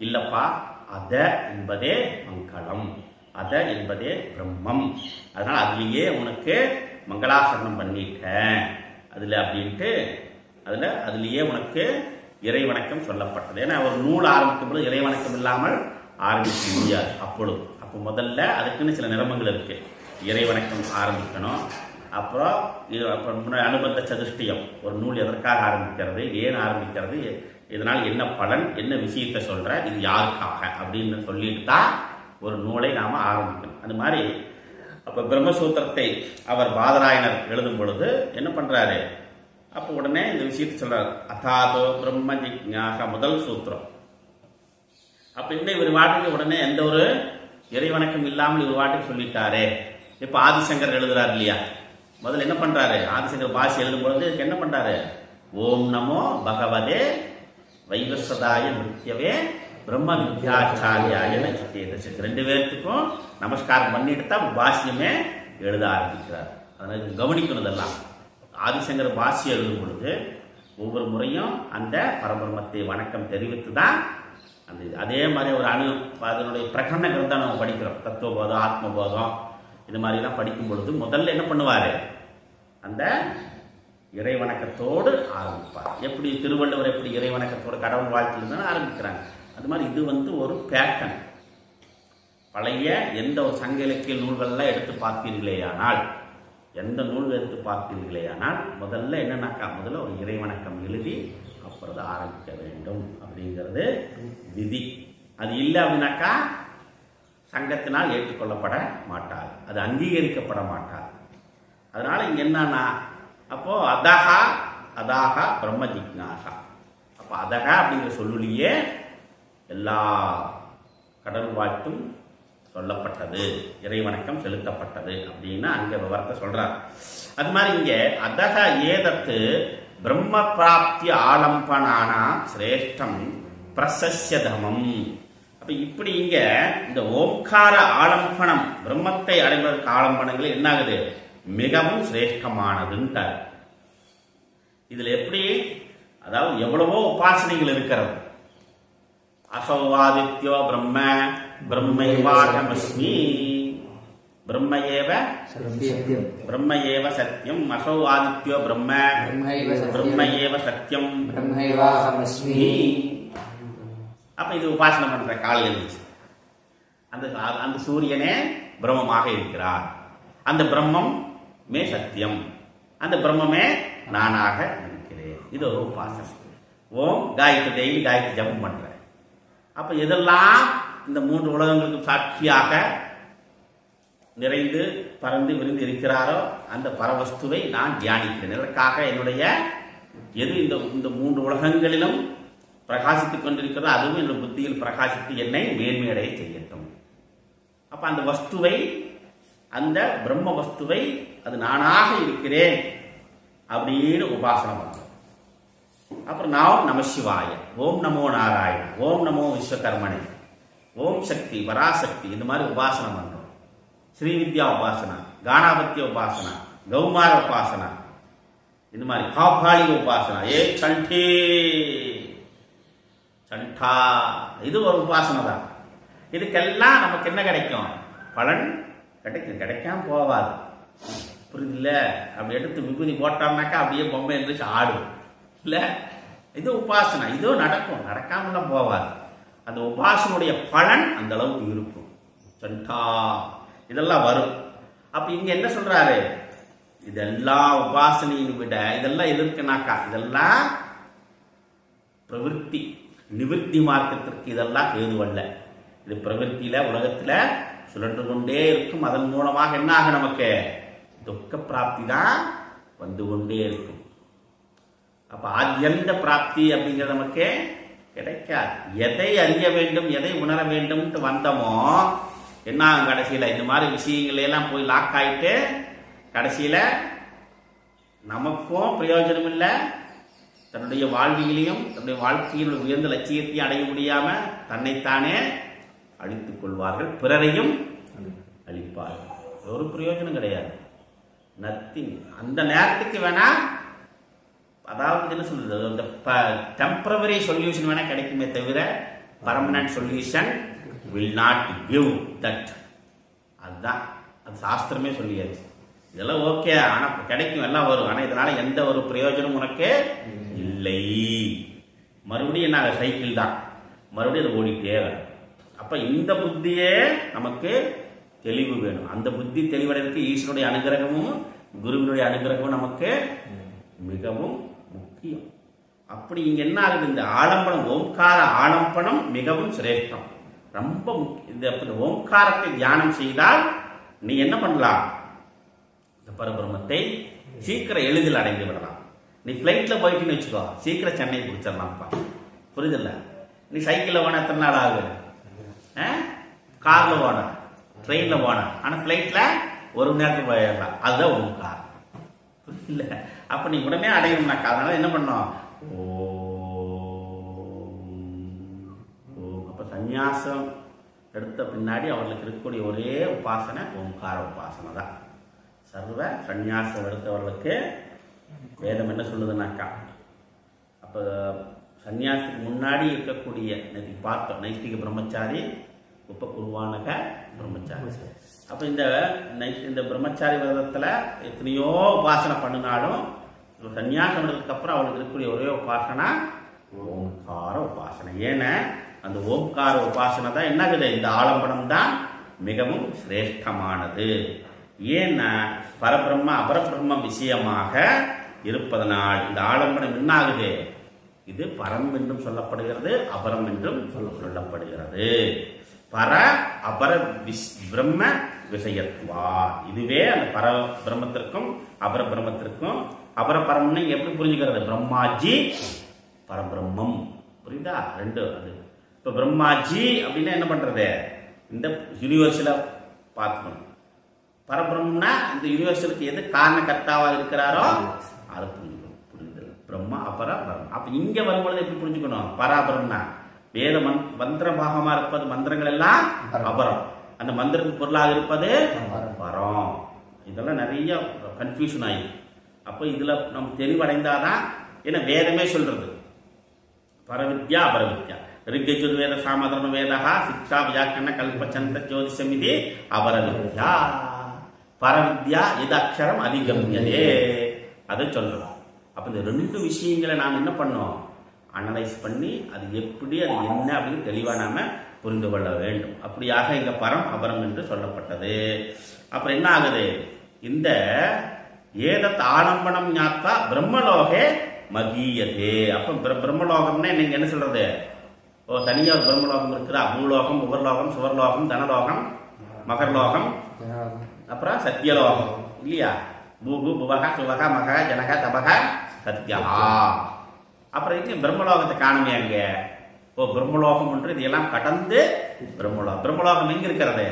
இல்லப்பா, அத என்பதே மங்களம், அத என்பதே பிரம்மம், அதனால அதுலயே உனக்கு மங்களாசரணம் பண்ணிட்டேன் அதுல அப்படின்ட்டு அதுலயே உனக்கு இறை வணக்கம் சொல்லப்பட்டது. ஏன்னா ஒரு நூல் ஆரம்பிக்கும் போது இறை வணக்கம் இல்லாமல் ஆரம்பிக்க முடியாது. அப்போ முதல்ல அதுக்குன்னு சில நிறமங்கள் இருக்கு. இறை வணக்கம் ஆரம்பிக்கணும். அப்புறம் அனுபந்த சதுஷ்டியம், ஒரு நூல் எதற்காக ஆரம்பிக்கிறது, ஏன் ஆரம்பிக்கிறது, இதனால் என்ன பலன், என்ன விஷயத்தை சொல்ற, இது யாருக்காக அப்படின்னு சொல்லிட்டு தான் ஒரு நூலை நாம ஆரம்பிக்கணும். அது மாதிரி அப்ப பிரம்மசூத்திரத்தை அவர் பாதராயணர் எழுதும் பொழுது என்ன பண்றாரு, அப்ப உடனே இந்த விஷயத்தை சொல்றாரு. அதாதோ பிரம்ம ஜிக்ஞாச முதல் சூத்திரம். அப்ப இன்னும் இவர் வாட்டுக்கு உடனே எந்த ஒரு இறை வணக்கம் இல்லாமல் இவர் வாட்டுக்கு சொல்லிட்டாரே. இப்ப ஆதிசங்கர் எழுதுறாரு இல்லையா, முதல்ல என்ன பண்றாரு, ஆதிசங்கர் பாஷை எழுதும் பொழுது என்ன பண்றாரு, ஓம் நமோ பகவதே வைவஸ்வதாய நிருத்யவே பிரம்ம வித்யாச்சாரியாய நச்சித்தேதசி, ரெண்டு பேர்த்துக்கும் நமஸ்காரம் பண்ணிட்டு தான் பாஷ்யமே எழுத ஆரம்பிக்கிறார். அதனால கவனிக்கணும். இதெல்லாம் ஆதிசங்கர் பாஷ்யம் எழுதும் பொழுது ஒவ்வொரு முறையும் அந்த பரபிரம்மத்தை வணக்கம் தெரிவித்து தான் அந்த அதே மாதிரி ஒரு அதனுடைய பிரகடன கிரந்தம் நம்ம படிக்கிறோம். தத்துவபோதம், ஆத்மபோதம், இது மாதிரிலாம் படிக்கும் பொழுது முதல்ல என்ன பண்ணுவாரு, அந்த இறை வணக்கத்தோடு ஆரம்பிப்பார். எப்படி திருவள்ளுவர் எப்படி இறை வணக்கத்தோடு கடவுள் வாழ்த்திலிருந்து ஆரம்பிக்கிறாங்க, அது மாதிரி இது ஒரு பேட்டர்ன். பழைய எந்த ஒரு சங்க இலக்கிய நூல்கள்லாம் எடுத்து பார்த்தீர்களேயானால், எந்த நூல்கள் எடுத்து பார்த்தீர்களேயானால் முதல்ல என்னன்னாக்கா, முதல்ல ஒரு இறை வணக்கம் எழுதி அப்புறம் ஆரம்பிக்க வேண்டும் அப்படிங்கிறது விதி. அது இல்லை அப்படின்னாக்கா சங்கத்தினால் ஏற்றுக்கொள்ளப்பட மாட்டார், அது அங்கீகரிக்கப்பட மாட்டார். அதனால இங்க என்னன்னா, அப்போ அதாகா பிரம்ம ஜிக்ஞாசா. அப்போ அதகா அப்படிங்கிற சொல்லுலேயே எல்லா கடவுள் வாழ்த்தும் சொல்லப்பட்டது, இறை வணக்கம் செலுத்தப்பட்டது அப்படின்னு அங்க விவரத்தை சொல்றார். அது மாதிரி இங்க அதக ஏதத்து பிரம்ம பிராப்தி ஆலம்பனானா சிரேஷ்டம் பிரசஸ்யதமம். அப்ப இப்படி இங்க இந்த ஓம்கார ஆலம்பனம், பிரம்மத்தை அடைவதற்கு ஆலம்பனங்கள் என்ன ஆகுது, மிகவும் சிரேஷ்டமானதுன்றார். இதுல எப்படி, அதாவது எவ்வளவோ உபாசனைகள் இருக்கிறது. அசௌவாதித்யோ பிரம்ம பிரம்மைவாகமஸ்மி பிரம்மயேவ சத்யம் அசௌ ஆதித்யோ பிரம்ம பிரம்மயேவ சத்யம் பிரம்மைவாகமஸ்மி. அப்ப இது உபாசனை பண்ற காலையில் இருந்துச்சு. அந்த சூரியனே பிரம்மமாக இருக்கிறார், அந்த பிரம்மம் மே சத்தியம், அந்த பிரம்மமே நானாக இருக்கிறேன். இது ஒரு உபாசனை. ஓம் காயத்ரி, டெய்லி காயத்ரி ஜபம் பண்ற. அப்ப எதெல்லாம் இந்த மூன்று உலகங்களுக்கு சாட்சியாக நிறைந்து பறந்து விரிந்து இருக்கிறாரோ அந்த பரவஸ்துவை நான் தியானிக்கிறேன். இதற்காக என்னுடைய எது இந்த மூன்று உலகங்களிலும் பிரகாசித்துக் கொண்டிருக்கிறதோ அதுவும் என்னுடைய புத்தியில் பிரகாசித்து என்னை மேன்மையடைய செய்யட்டும். அப்ப அந்த வஸ்துவை, அந்த பிரம்ம வஸ்துவை அது நானாக இருக்கிறேன் அப்படின்னு உபாசனை பண்றோம். அப்புறம் நாம் நம சிவாய, ஓம் நமோ நாராயண, ஓம் நமோ விஸ்வகர்மனே, ஓம் சக்தி, பராசக்தி, இந்த மாதிரி உபாசனை பண்றோம். ஸ்ரீவித்யா உபாசனா, கானாபத்திய உபாசனா, கௌமார உபாசனா, இந்த மாதிரி காபாலி உபாசனா, சண்டே சண்டா, இது ஒரு உபாசனை தான். இதுக்கெல்லாம் நமக்கு என்ன கிடைக்கும், பலன் கிடைக்கும், கிடைக்காம போவாது. புரியுதுல்ல? அப்படி எடுத்து விபூதி போட்டோம்னாக்கா அப்படியே பொம்மை இருந்துச்சு ஆடும் இல்ல. இது உபாசனை, இதோ நடக்கும், நடக்காமலாம் போவாது. அந்த உபாசனுடைய பலன் அந்த அளவுக்கு இருக்கும். சண்டா இதெல்லாம் வரும். அப்ப இங்க என்ன சொல்றாரு, இதெல்லாம் உபாசனையை விட இதெல்லாம் எதிர்க்குனாக்கா இதெல்லாம் பிரவிற்த்தி நிவிற்த்தி மார்க்கத்திற்கு இதெல்லாம் ஏதுவல்ல. இது பிரவிற்த்தியில உலகத்துல சுழன்று கொண்டே இருக்கும். அதன் மூலமாக என்ன ஆகும், நமக்கு துக்க பிராப்தி தான் வந்து கொண்டே இருக்கும். அப்ப ஆத்யந்த பிராப்தி அப்படிங்கிறது நமக்கு கிடைக்காது. எதை அறிய வேண்டும், எதை உணர வேண்டும் வந்தோமோ என்ன கடைசியில இந்த மாதிரி விஷயங்கள் எல்லாம் போய் லாக் ஆயிட்டு கடைசியில நமக்கும் பிரயோஜனம் இல்லை, தன்னுடைய வாழ்வியலையும் தன்னுடைய வாழ்க்கையில் உயர்ந்த லட்சியத்தையும் அடைய முடியாம தன்னைத்தானே அழித்துக் கொள்வார்கள், பிறரையும் அழிப்பார்கள். ஒரு பிரயோஜனம் கிடையாது, நத்திங். அந்த நேரத்துக்கு வேணா, அதாவது என்ன சொல்றது, டெம்பரவரி சொல்யூஷன் வேணா கிடைக்குமே தவிர permanent solution will not give that. அதுதான் அது சாஸ்திரமே சொல்லியாச்சு. இதெல்லாம் ஓகே, ஆனா கிடைக்கும், எல்லாம் வரும், ஆனா இதனால எந்த ஒரு பிரயோஜனம் உனக்கு இல்லை. மறுபடியும் என்ன, சைக்கிள் தான், மறுபடியும் அது ஓடிட்டே வரும். அப்ப இந்த புத்தியே நமக்கு தெளிவு வேணும். அந்த புத்தி தெளிவடைறதுக்கு ஈஸ்வருடைய அனுகிரகமும் குருவினுடைய அனுகிரகமும் நமக்கு மிகவும் முக்கியம். அப்படி இங்க என்ன ஆகுது, இந்த ஆலம்பனம், ஓம்கார ஆலம்பனம் மிகவும் சிரேஷ்டம், ரொம்ப முக்கியம். இந்த ஓம்காரத்தை தியானம் செய்தால் நீ என்ன பண்ணலாம், இந்த பரபிரம்மத்தை சீக்கிரம் எளிதில் அடைந்து விடலாம். நீ பிளைட்ல போயிட்டுன்னு வச்சுக்கோ, சீக்கிரம் சென்னை பிடிச்சிடலாம்ப்பா. புரியுதில்ல? நீ சைக்கிள்ல போன எத்தனை நாள் ஆகுது, கார்ல போன, ட்ரெயின்ல போன, ஆனா பிளைட்ல ஒரு மணி நேரத்துக்கு போயிடலாம். அதுதான் ஓம்காரம். புரியல? அப்ப நீ உடனே அடையணும்னாக்கா அதனால என்ன பண்ணோம், அப்ப சந்நியாசம் எடுத்த பின்னாடி அவர்களுக்கு இருக்கக்கூடிய ஒரே உபாசனை ஓம்கார உபாசனை தான். சர்வ சந்நியாசம் எடுத்தவர்களுக்கு வேதம் என்ன சொல்லுதுன்னாக்கா, அப்ப சந்நியாசத்துக்கு முன்னாடி இருக்கக்கூடிய இன்னைக்கு பார்த்தோம், நைஷ்டிக பிரம்மச்சாரி, உப்ப குருவானக பிரம்மச்சாரி. அப்ப இந்த பிரம்மச்சாரி விரதத்துல எத்தனையோ உபாசனை பண்ணினாலும் சன்னியாசம் எடுத்ததுக்கு அப்புறம் அவளுக்கு இருக்கக்கூடிய ஒரே உபாசனை ஓம்கார உபாசனை. ஏன்னா அந்த ஓம்கார உபாசனை தான் என்னாகுது, இந்த ஆலம்பனம் தான் மிகவும் சிரேஷ்டமானது. ஏன்னா பரபிரம்ம அபரபிரம்ம விஷயமாக இருப்பதனால் இந்த ஆலம்பனம் என்ன ஆகுது, இது பரம் என்றும் சொல்லப்படுகிறது, அபரம் என்றும் சொல்லப்படுகிறது. பர அபர பிரம்ம விஷயத்துவா, இதுவே அந்த பர பிரம்மத்திற்கும் அபர பிரம்மத்திற்கும், அபர பரம்னு எப்படி புரிஞ்சுக்கிறது, பிரம்மாஜி பரபிரம்மம். புரியுதா? ரெண்டு. அது இப்ப பிரம்மாஜி அப்படின்னா என்ன பண்றது, இந்த யூனிவர்ஸ்ல பார்க்கணும். பரபிரம்மனா இந்த யூனிவர்சலுக்கு எது காரணகர்த்தாவாக இருக்கிறாரோ அதை புரிஞ்சுக்கணும். புரியுது? பிரம்மா அபர பரம். அப்ப இங்க வரும்பொழுது எப்படி புரிஞ்சுக்கணும், பராபரம்னா வேத மந்திர பாகமா இருப்பது, மந்திரங்கள் எல்லாம் அபரம், அந்த மந்திரத்துக்கு பொருளாக இருப்பது பரம். இதெல்லாம் நிறைய கன்ஃபியூஷன் ஆயிடும். அப்ப இதுல நம்ம தெளிவடைந்தாதான், ஏன்னா வேதமே சொல்றது பரவித்யா அபரவித்யா, ரிக்யஜுர்வேத சாமதர்ம வேதா சிக்ஷா வியாக்கரண கல்பச்சந்த ஜோதிஷமிதி அபரவித்யா, பரவித்யா இது அக்ஷரம் அதிகம்யதே, அதை சொல்றோம். அப்ப இந்த ரெண்டு விஷயங்களை நாம் என்ன பண்ணோம், அனலைஸ் பண்ணி அது எப்படி, அது என்ன அப்படின்னு தெளிவா நாம புரிந்து கொள்ள வேண்டும். அப்படியாக இங்க பரம் அபரம் என்று சொல்லப்பட்டது. அப்புறம் என்ன ஆகுது, இந்த ஏதத் ஆலம்பனம் ஞாத்தா பிரம்மலோகே மகீயதே. அப்ப பிரம்மலோகம்னா நீங்க என்ன சொல்றது, தனியா ஒரு பிரம்மலோகம் இருக்குதா, பூலோகம், உபர்லோகம், சுவர்லோகம், தனலோகம், மகர்லோகம், அப்புறம் சத்தியலோகம் இல்லையா, பூகு புவக சுவக மக ஜனக தபக சத்யா. அப்புறம் இங்க பிரம்மலோகத்தை காணுமே அங்க. பிரம்மலோகம் ஒன்று இதெல்லாம் கடந்து பிரம்மலோகம். பிரம்மலோகம் எங்க இருக்கிறது,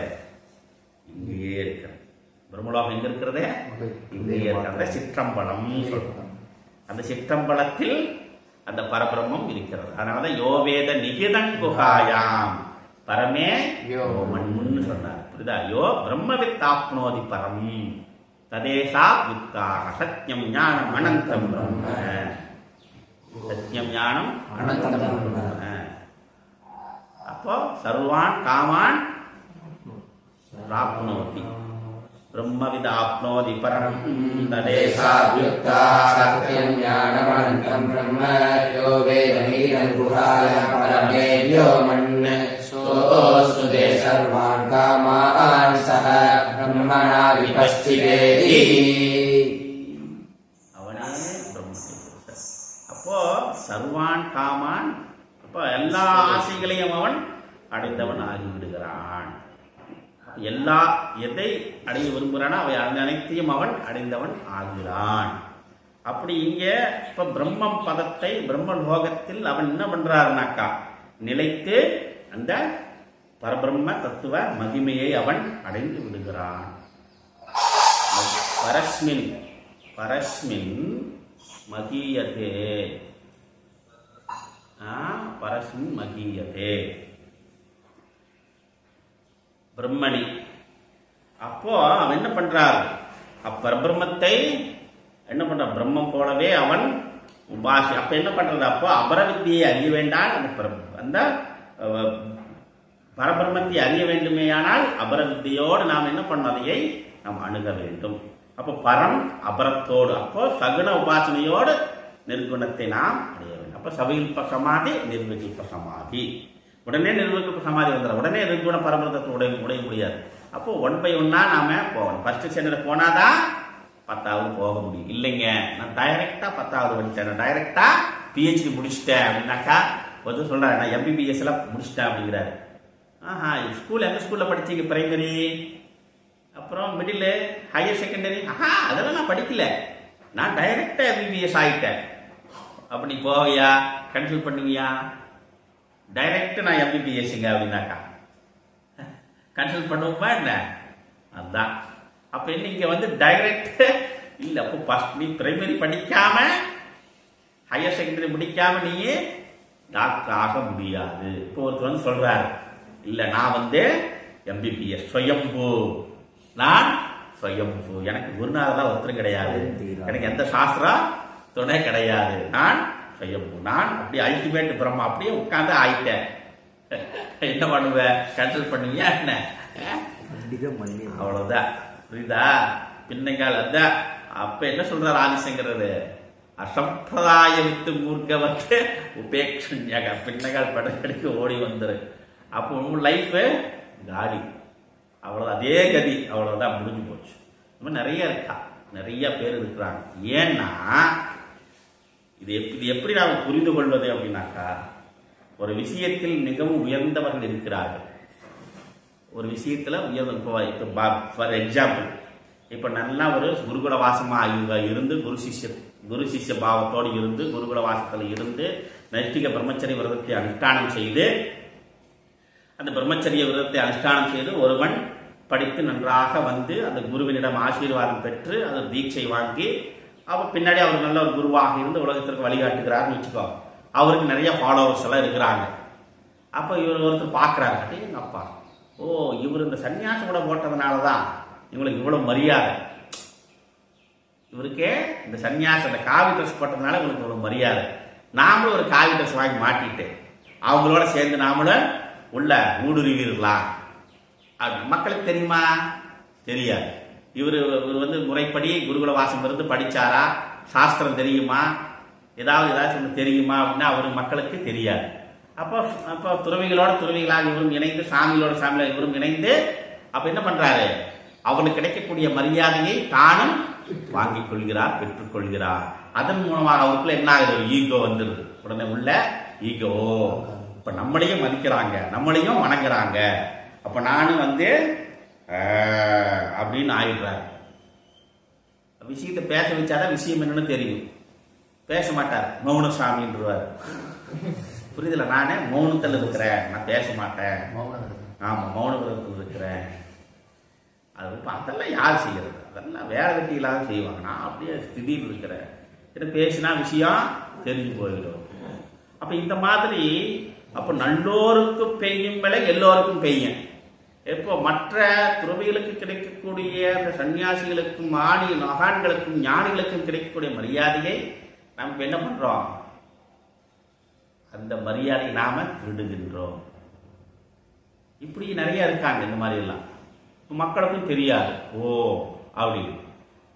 இங்கேயே இருக்கிறது. பிரம்மலோகம் எங்க இருக்கிறது, இங்கேயே இருக்கிறது. சிற்றம்பலம் சொல்றோம். அந்த சிற்றம்பலத்தில் அந்த பரபிரம்மம் இருக்கிறது. அதனாலதான் யோவேத நிகிதன் குஹாயாம் பரமே யோமன்னு சொன்னார். புரியுதா? யோ பிரம்மவித் ஆப்னோதி பரம் ததேசா வித்தாக சத்தியம் ஞானம் அனந்தம் பிரம்ம. சத்தியம் ஞானம் அனந்தம் பிரம்ம. அப்போ சர்வான் காமான் பிராப்னோதி பிரம்மவித் ஆப்னோதி பரம் ததேசா வித்தாக சத்தியம் ஞானம் அனந்தம் பிரம்ம. யோ வேத நிகிதன் குஹாயாம் பரமே யோமன் சோஸ்துதே சர்வான் காமான் சஹ பிரம்மணா விபஸ்திதேதி. அவனே பிரம்ம. அப்போ சர்வான் காமான், அப்போ எல்லா ஆசைகளையும் அவன் அடைந்தவன் ஆகிவிடுகிறான். எல்லா எதை அடைய விரும்புகிறானோ அவை அனைத்தையும் அவன் அடைந்தவன் ஆகிறான். அப்படி இங்க இப்ப பிரம்மம் பதத்தை பிரம்ம லோகத்தில் அவன் என்ன பண்றாருனாக்கா நிலைத்து அந்த பரபிரம்ம தத்துவ மகிமையை அவன் அடைந்து விடுகிறான். பரஸ்மின் பரஸ்மின் மகீயதே, பரஸ்மின் மகீயதே பிரம்மணி. அப்போ அவன் என்ன பண்றார், அப்பரபிரம்மத்தை என்ன பண்றான், பிரம்மம் போலவே அவன் உபாசி. அப்ப என்ன பண்றது, அப்போ அபரவித்தியை அறிய வேண்டாம், அந்த பரபிரம்மத்தை அறிய வேண்டுமேயானால் அபர வித்தியோடு நாம் என்ன பண்ண அதையை நாம் அணுக வேண்டும். அப்போ பரம் அபரத்தோடு, அப்போ சகுண உபாசனையோடு நிர்குணத்தை நாம் அடைய வேண்டும். அப்போ சவிகல்ப சமாதி நிர்விகல்ப சமாதி. உடனே நிர்விகல்ப சமாதி வந்துடும், உடனே நிர்குண பரபிரமத்தை உடைய முடியாது. அப்போ 1 by 1 நாம போகணும். ஃபர்ஸ்ட் ஸ்டாண்டர்ட் போனாதான் 10வது போக முடியும். இல்லைங்க நான் டைரக்டா 10வது வந்துட்டேன், நான் டைரக்டா PhD முடிச்சுட்டேன் அப்படின்னாக்கா ஒருத்தர் சொல்றாரு நான் MBBS எல்லாம் முடிச்சிட்டேன் அப்படிங்கிறாரு. ஆஹா, ஸ்கூல் எந்த ஸ்கூல்ல படிச்சீங்க? பிரைமரி, அப்புறம் மிடில், ஹையர் செகண்டரி? ஆஹா, அதெல்லாம் நான் படிக்கல, நான் டைரக்டா MBBS ஆயிட்டேன். அப்படி போவியா? கன்சல்ட் பண்ணுவியா? டைரக்ட் நான் MBBSங்க அப்படின்னாக்கா கன்சல்ட் பண்ணுவோமா என்ன? அதுதான். அப்ப என்ன இங்க வந்து டைரக்ட் இல்ல. அப்போ ஃபர்ஸ்ட் நீ பிரைமரி படிக்காம ஹையர் செகண்டரி முடிக்காம நீ டாக்டர் ஆக முடியாது. இப்போ ஒருத்தர் வந்து சொல்றாரு, இல்ல நான் வந்து MBBS ஸ்வயம்பு, நான் ஸ்வயம்பு, எனக்கு குருநாதர் ஒருத்தரும் கிடையாது, எனக்கு எந்த சாஸ்திரம் துணை கிடையாது, நான் ஸ்வயம்பு, நான் அப்படியே அல்டிமேட் பிரம்மா, அப்படியே உட்கார்ந்து ஆயிட்டேன். என்ன பண்ணுவேன்? கன்சல்ட் பண்ணுவியா என்ன? அவ்வளவுதான். புரியுதா? பின்னைக்கால் அதான். அப்ப என்ன சொல்றாரு ஆதிசங்கரரு? அசம்பிரதாய வித்து மூர்க்கவத்து உபேக்ஷன்யாக, பின்னைக்கால் படக்கடிக்கு ஓடி வந்துரு. அப்போ உங்க லைஃப் காலி, அவ்வளவு, அதே கதி, அவ்வளவுதான், முடிஞ்சு போச்சு. இந்த மாதிரி நிறைய இருக்கா, நிறைய பேர் இருக்கிறாங்க. ஏன்னா இது எப்படி நாம் புரிந்து கொள்வது அப்படின்னாக்கா, ஒரு விஷயத்தில் மிகவும் உயர்ந்தவர்கள் இருக்கிறார்கள். ஒரு விஷயத்துல உயர்ந்த, ஃபார் எக்ஸாம்பிள் இப்ப நல்லா ஒரு குருகுல வாசமா இருந்து குரு சிஷ்ய பாவத்தோடு இருந்து குருகுல வாசத்துல இருந்து நைஷ்டிக பிரம்மச்சரிய விரதத்தை அனுஷ்டானம் செய்து, அந்த பிரம்மச்சரிய விரதத்தை அனுஷ்டானம் செய்து ஒருவன் படித்து நன்றாக வந்து அந்த குருவினிடம் ஆசீர்வாதம் பெற்று அந்த தீட்சை வாங்கி அவன் பின்னாடி அவர் நல்ல ஒரு குருவாக இருந்து உலகத்திற்கு வழிகாட்டுகிறார்னு வச்சுக்கோ. அவருக்கு நிறைய ஃபாலோவர்ஸ் எல்லாம் இருக்கிறாங்க. அப்ப இவர் ஒருத்தர் பாக்குறாரு, எங்க அப்பா, ஓ இவர் இந்த சன்னியாசம் கூட போட்டதுனாலதான் இவங்களுக்கு இவ்வளவு மரியாதை, இவருக்கே இந்த சன்னியாசம் இந்த காவி ட்ரெஸ் போட்டதுனால இவங்களுக்கு இவ்வளவு மரியாதை, நாமளும் ஒரு காவி ட்ரெஸ் வாங்கி மாட்டிட்டு அவங்களோட சேர்ந்து நாமளும் உள்ள ஊடுருவீர்களாம். மக்களுக்கு தெரியுமா? தெரியாது. இவர் வந்து முறைப்படி குருகுல வாசம் இருந்து படிச்சாரா, சாஸ்திரம் தெரியுமா, ஏதாச்சும் தெரியுமா அப்படின்னா அவரு மக்களுக்கு தெரியாது. அப்போ துறவிகளோட துறவிகளாக இவரும் இணைந்து, சாமிகளோட சாமியில இவரும் இணைந்து, அப்ப என்ன பண்றாரு? அவனுக்கு கிடைக்கக்கூடிய மரியாதையை தானும் வாங்கிக் கொள்கிறார், பெற்றுக் கொள்கிறார். அதன் மூலமாக அவருக்குள்ள என்ன ஆகுது? ஈகோ வந்துருது. உடனே உள்ள ஈகோ, இப்ப நம்மளையும் மதிக்கிறாங்க, நம்மளையும் வணங்குறாங்க, அப்ப நானும் வந்து அப்படின்னு ஆயிடுறாரு. விஷயத்தை பேச வச்சாதான் விஷயம் என்னன்னு தெரியும். பேச மாட்டார், மௌனசாமின்றார். புரியுதுல? நானே மௌனத்தில் இருக்கிறேன், நான் பேச மாட்டேன். ஆமா, மௌன விரதத்தில் இருக்கிறேன். அது அதெல்லாம் யார் செய்யறது? அதெல்லாம் வேலை வெட்டி இல்லாத செய்வாங்க. நான் அப்படியே ஸ்திதியில் இருக்கிறேன், இதை பேசினா விஷயம் தெரிஞ்சு போயிடும். அப்ப இந்த மாதிரி அப்ப நல்லோருக்கு பெய்யும் விலை எல்லோருக்கும் பெய்யும். எப்போ மற்ற துறவிகளுக்கு கிடைக்கக்கூடிய அந்த சன்னியாசிகளுக்கும் மகான்களுக்கும் ஞானிகளுக்கும் கிடைக்கக்கூடிய மரியாதையை நாம் என்ன பண்றோம்? அந்த மரியாதையை நாம விடுகின்றோம். இப்படி நிறைய இருக்காங்க இந்த மாதிரி எல்லாம், மக்களுக்கும் தெரியாது. ஓ அப்படின்னு.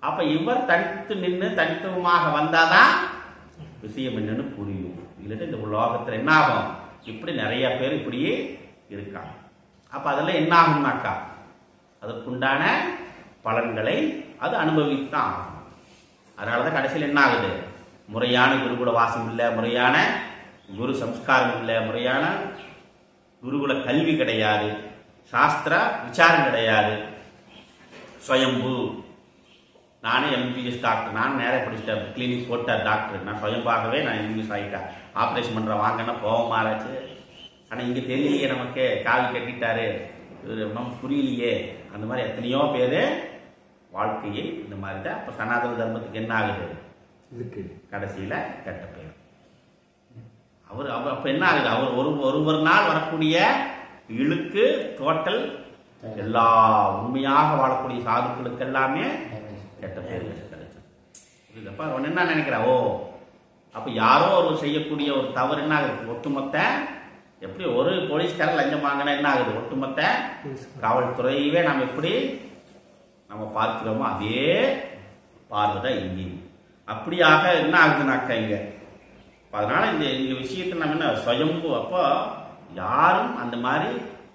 அப்ப இவர் தனித்து நின்று தனித்துவமாக வந்தாதான் விஷயம் என்னன்னு புரியும். இல்லைன்னா இந்த உலோகத்துல என்ன ஆகும்? இப்படி நிறைய பேர் இப்படியே இருக்காங்க. அப்ப அதெல்லாம் என்ன ஆகும்னாக்கா, அதற்குண்டான பலன்களை அது அனுபவித்தான் ஆகும். அதனாலதான் கடைசியில் என்ன ஆகுது? முறையான குருகுல வாசம் இல்லை, முறையான குரு சம்ஸ்காரம் இல்லை, முறையான குருகுல கல்வி கிடையாது, சாஸ்திர விசாரம் கிடையாது. ஸ்வயம்பு, நானே MBBS டாக்டர், நான் நேரே படிச்சிட்டேன், கிளினிக் போட்டார் டாக்டர், நான் ஸ்வயம்பாகவே நான் MBBS ஆகிட்டேன், ஆப்ரேஷன் பண்ற வாங்கன்னா போக ஆராய்ச்சி. ஆனா இங்க தெரியலையே, நமக்கு காவி கட்டிட்டாரு, நமக்கு புரியலையே. அந்த மாதிரி எத்தனையோ பேரு வாழ்க்கையை இந்த மாதிரி தான். அப்ப சனாதன தர்மத்துக்கு என்ன ஆகுது? கடைசியில கெட்ட பேர். அவர் அப்ப என்ன ஆகுது? அவர் ஒரு நாள் வரக்கூடிய இழுக்கு டோட்டல் எல்லா உண்மையாக வாழக்கூடிய சாதுக்களுக்கு எல்லாமே கெட்ட பேர் கிடைச்சது. அப்ப அவன் என்ன நினைக்கிறா? ஓ அப்ப யாரோ ஒரு செய்யக்கூடிய ஒரு தவறு என்ன ஆகுது? ஒட்டுமொத்த எப்படி ஒரு போலீஸ்காரர் லஞ்சம் வாங்கினா என்ன ஆகுது, ஒட்டுமொத்த காவல்துறையவே நாம் எப்படி நம்ம பார்க்கிறோமோ அதே பார்வைதான் இங்கேயும். அப்படியாக என்ன ஆகுதுனாக்கா இங்க. அதனால இந்த விஷயத்தை நம்ம என்ன சுயம்பு, அப்போ யாரும் அந்த மாதிரி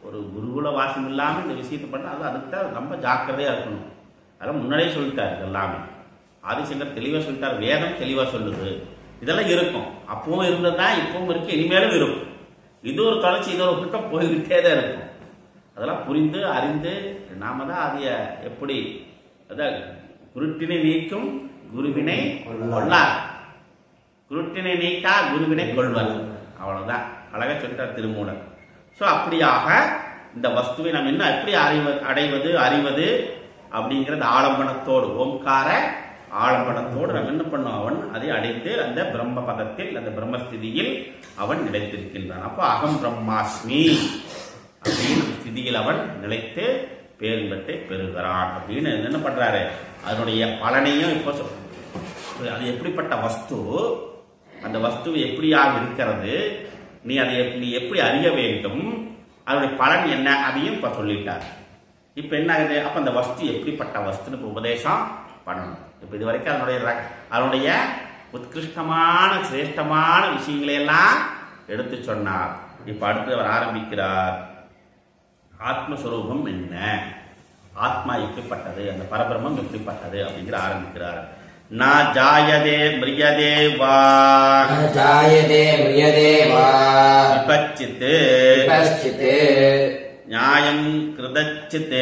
ஒரு குருகுல வாசம் இல்லாமல் இந்த விஷயத்தை பண்ண அதுக்கு தான் ரொம்ப ஜாக்கிரதையா இருக்கணும். அதெல்லாம் முன்னாடியே சொல்லிட்டாரு எல்லாமே. ஆதிசங்கர் தெளிவா சொல்லிட்டாரு, வேதம் தெளிவா சொல்லுது. இதெல்லாம் இருக்கும், அப்பவும் இருந்ததுதான், இப்பவும் இருக்கு, இனிமேலும் இருக்கும். இது ஒரு தொடர்ச்சி, இது ஒரு பக்கம் போய்கிட்டே தான் இருக்கும். அதெல்லாம் புரிந்து அறிந்து நாம தான் அதைய எப்படி அதான் குருட்டினை நீக்கும் குருவினை கொள்ளார், குருட்டினை நீக்கா குருவினை கொள்வர். அவ்வளவுதான், அழகா சொல்லிட்டார் திருமூலர். சோ அப்படியாக இந்த வஸ்துவை நாம் என்ன எப்படி அடைவது அறிவது அப்படிங்கிறது ஆலம்பனத்தோடு, ஓம்கார ஆலம்பனத்தோடு நாம் என்ன பண்ணோம், அவன் அதை அடைந்து அந்த பிரம்ம பதத்தில் அந்த பிரம்மஸ்திதியில் அவன் நிலைத்திருக்கின்றான். அப்போ அகம் பிரம்மாஸ்மி அப்படின்னு ஸ்திதியில் அவன் நிலைத்து பேரின்பத்தை பெறுகிறான் அப்படின்னு என்ன பண்றாரு. அதனுடைய பலனையும் இப்போ அது எப்படிப்பட்ட வஸ்து, அந்த வஸ்து எப்படியாக இருக்கிறது, நீ எப்படி அறிய வேண்டும், அதனுடைய பலன் என்ன, அதையும் இப்ப சொல்லிட்டார். இப்ப என்ன ஆகுது, அப்ப அந்த வஸ்து எப்படிப்பட்ட வஸ்துன்னு உபதேசம் பண்ணணும். இப்ப இது வரைக்கும் அதனுடைய உத்கிருஷ்டமான சிரேஷ்டமான விஷயங்களை எல்லாம் எடுத்து சொன்னார். இப்ப அடுத்து அவர் ஆரம்பிக்கிறார், ஆத்மஸ்வரூபம் என்ன, ஆத்மா எப்படிப்பட்டது, அந்த பரபிரம்மம் எப்படிப்பட்டது அப்படிங்கிற ஆரம்பிக்கிறார். ந ஜாயதே மிரியதே வா விபச்சித் ஞாயம் கிருதச்சித்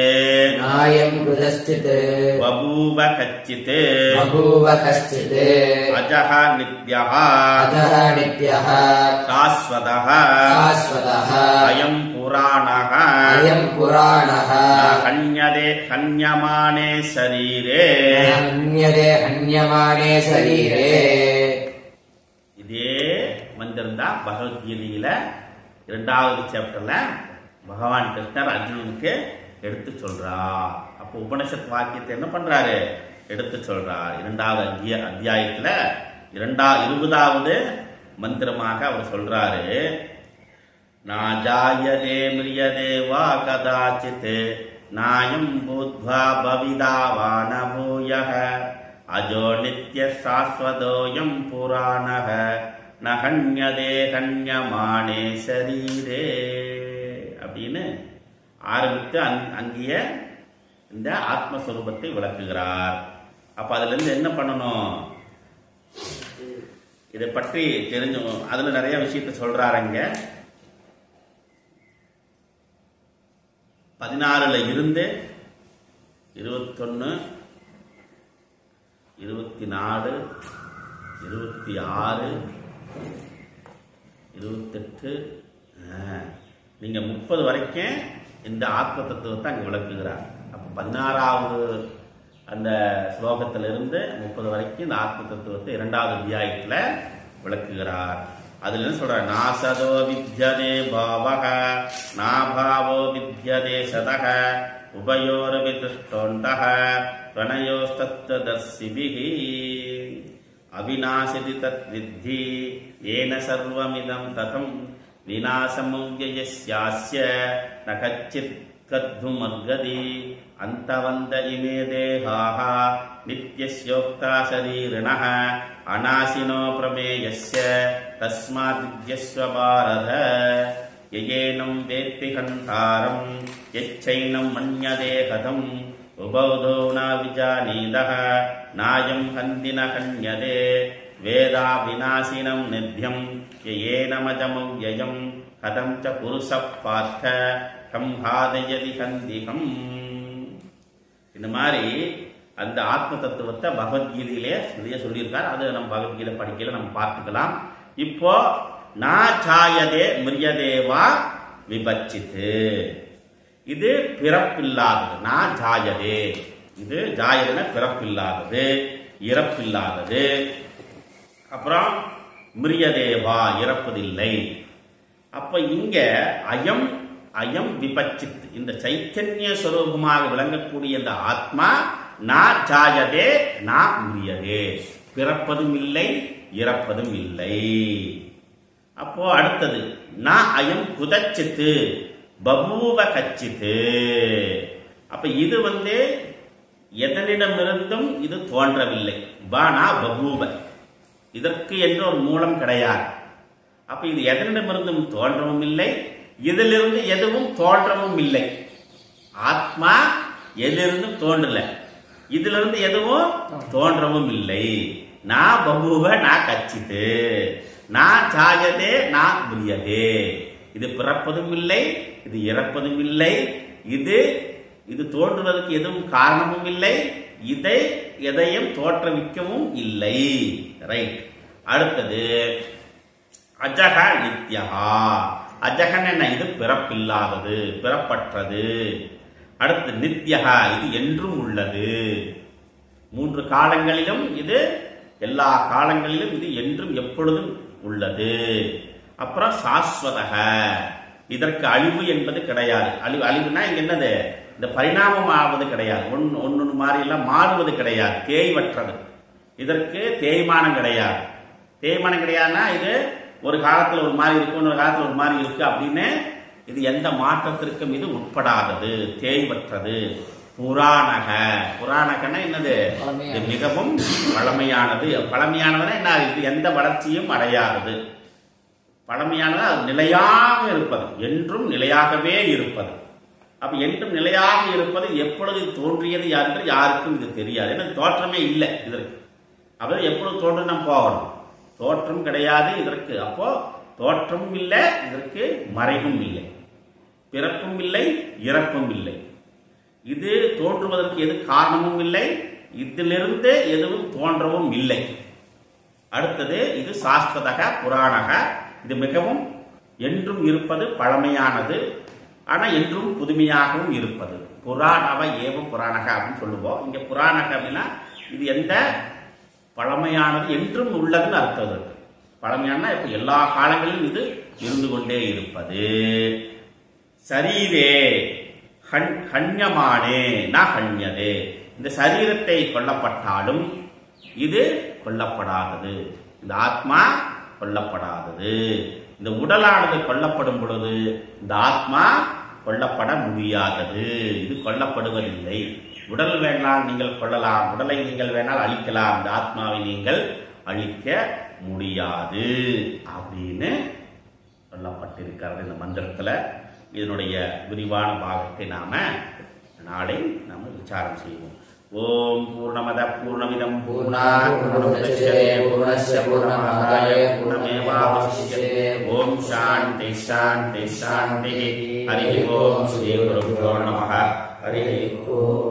வபூவ கச்சித் அஜஹ நித்யஹ சாஸ்வதஹ அயம் புராணஹ ஹன்யதே ஹன்யமானே சரீரே. இதே மந்திரம் தான் பகவத்கீதையில 2வது சாப்டர்ல பகவான் கிருஷ்ணர் அர்ஜுனனுக்கு எடுத்து சொல்றார். அப்போ உபனிஷத் வாக்கியத்தை என்ன பண்றாரு, எடுத்து சொல்றார். 2வது அத்தியாயத்துல 20வது மந்திரமாக அவர் சொல்றாரு, நாஜாயதே மிரியதே வா கதாசித் நாயம் பூத்வா பவிதா வான பூயஹ அஜோ நித்ய சாஸ்வதோயம் புராணஹ நஹன்யதே ஹன்யமானே சரீரே அப்படின்னு ஆரம்பித்து அங்கேயே இந்த ஆத்மஸ்வரூபத்தை விளக்குகிறார். அப்ப அதுல இருந்து என்ன பண்ணணும், இதை பற்றி தெரிஞ்சு அதுல நிறைய விஷயத்தை சொல்றாருங்க. 16ல இருந்து 21, 24, 26, 28 நீங்க 30 வரைக்கும் இந்த ஆத்ம தத்துவத்தை அங்க விளக்குகிறார். அப்ப 16வது அந்த ஸ்லோகத்திலிருந்து 30 வரைக்கும் இந்த ஆத்ம தத்துவத்தை 2வது அத்தியாயத்துல விளக்குகிறார். அதுல என்ன சொல்ற, நாசதோ வித்யதே பாவக நாபாவோ வித்யதே சதக உபயோர் விதுஷ்டோந்தஹ பிரணயோஸ்தத்வதர்சிபிஹி அவிநாசிதி தத் வித்தி ஏன சர்வமிதம் ததம் விநாசமுவ்யயஸ்யாஸ்ய ந கச்சித் கத்துமர்கதி அந்தவந்த இமே தேகாஹ நித்யஸ்யோக்தா சரீரிணஹ அநாசினோ பிரமேயஸ்ய தஸ்மாத்யஸ்வ பாரத யயேனம் வேத்தி கந்தாரம் யச்சைனம் மன்யதே கதம் உபௌதோ ந விஜானீதஹ நாயம் ஹந்தின ஹன்யதே வேதா விநாசினம் நித்யம் யயேனமஜமவ்யயம் கதம் ச புருஷப் பார்த்த கம் ஹாதயதி ஹந்திகம். இந்த மாதிரி அந்த ஆத்ம தத்துவத்தை பகவத்கீதையிலே நிறைய சொல்லியிருக்கார். அது நம்ம பகவத்கீதை படிக்கல நம்ம பார்த்துக்கலாம். இப்போ நாச்சாயதே மிரியதேவா விபச்சித்து, இது பிறப்பில்லாதது. நான் ஜாயதே, இது ஜாயதுன பிறப்பில்லாதது இறப்பில்லாதது. அப்புறம் மிரியதேவா இறப்பதில்லை. அப்ப இங்க அயம் அயம் விபச்சித், இந்த சைத்தன்ய ஸ்வரூபமாக விளங்கக்கூடிய இந்த ஆத்மா நா ஜாயதே நா மிரியதே, பிறப்பதும் இல்லை இறப்பதும் இல்லை. அப்போ அடுத்தது நான் அயம் குதச்சித்து பபூவ கச்சித்து. அப்ப இது எதனிடமிருந்தும் இது தோன்றவில்லை. பானா பபூவ, இதற்கு என்று ஒரு மூலம் கிடையாது. அப்ப இது எதனிடமிருந்தும் தோன்றவும் இல்லை, இதிலிருந்து எதுவும் தோன்றவும் இல்லை. ஆத்மா எதிலிருந்தும் தோன்றல, இதிலிருந்து எதுவும் தோன்றவும் இல்லை. நான் பபூவ நான் கச்சித்து, நான் சாயதே நான் புரியதே. இது பிறப்பதும் இல்லை, இது இறப்பதும் இல்லை, இது தோன்றுவதற்கு எதுவும் காரணமும் இல்லை, இதை எதையும் தோற்றுவிக்கவும் இல்லை. ரைட். அடுத்தது அஜக நித்யஹா. அஜகன் என்ன? இது பிறப்பில்லாதது, பிறப்பற்றது. அடுத்து நித்யஹா, இது என்றும் உள்ளது. 3 காலங்களிலும் இது, எல்லா காலங்களிலும் இது என்றும் எப்பொழுதும் உள்ளது. அப்புறம் சாஸ்வதக, இதற்கு அழிவு என்பது கிடையாது. அழிவுனா இங்க என்னது? இந்த பரிணாமம் ஆவது கிடையாது. ஒன்னு மாதிரி எல்லாம் மாறுவது கிடையாது, தேய்வற்றது. இதற்கு தேய்மானம் கிடையாது. தேய்மானம் கிடையாதுன்னா இது ஒரு காலத்துல ஒரு மாதிரி இருக்கு, ஒரு காலத்துல ஒரு மாதிரி இருக்கு அப்படின்னு இது எந்த மாற்றத்திற்கும் இது உட்படாதது, தேய்வற்றது. புராணக, புராணகன்னா என்னது? இது மிகவும் பழமையானது. பழமையானதுன்னா என்ன? இது எந்த வளர்ச்சியும் அடையாதது. பழமையானது அது நிலையாக இருப்பது, என்றும் நிலையாகவே இருப்பது. அப்ப என்றும் நிலையாக இருப்பது எப்பொழுது தோன்றியது என்று யாருக்கும் இது தெரியாது. ஏன்னா தோற்றமே இல்லை இதற்கு. அப்ப எப்பொழுது தோன்று நாம் போகணும், தோற்றம் கிடையாது இதற்கு. அப்போ தோற்றமும் இல்லை, இதற்கு மறைவும் இல்லை, பிறப்பும் இல்லை, இறப்பும் இல்லை. இது தோன்றுவதற்கு எது காரணமும் இல்லை, இதிலிருந்து எதுவும் தோன்றவும் இல்லை. அடுத்தது இது சாஸ்வதக புராணக, இது மிகவும் என்றும் இருப்பது, பழமையானது, ஆனா என்றும் புதுமையாகவும் இருப்பது. புராணவ ஏவ புராணக அப்படின்னு சொல்லுவோம். இங்க புராணக அப்படின்னா இது எந்த பழமையானது, என்றும் உள்ளதுன்னு அர்த்தம் இருக்கு. பழமையான இப்ப எல்லா காலங்களிலும் இது இருந்து கொண்டே இருப்பது. சரீரே ஹண்யமானே ந ஹண்யதே, இந்த சரீரத்தை கொல்லப்பட்டாலும் இது கொல்லப்படாதது. இந்த ஆத்மா கொல்லப்படாதது. இந்த உடலானது கொல்லப்படும் பொழுது இந்த ஆத்மா கொல்லப்பட முடியாதது. இது கொல்லப்படுவதில்லை. உடல் வேணால் நீங்கள் கொள்ளலாம், உடலை நீங்கள் வேணால் அழிக்கலாம், இந்த ஆத்மாவை நீங்கள் அழிக்க முடியாது அப்படின்னு சொல்லப்பட்டிருக்கிறது இந்த மந்திரத்துல. இதனுடைய விரிவான பாகத்தை நாம நாளை நாம விசாரம் செய்வோம். ஓம் பூர்ணமத பூர்ணமிதம் பூர்ணாத் பூர்ணமுதச்யதே பூர்ணஸ்ய பூர்ணமாதாய பூர்ணமேவாவசிஷ்யதே. ஓம் சாந்தி சாந்தி சாந்தி. ஹரி ஓம் ஸ்ரீ குருப்யோ நமः. ஹரி ஓம்.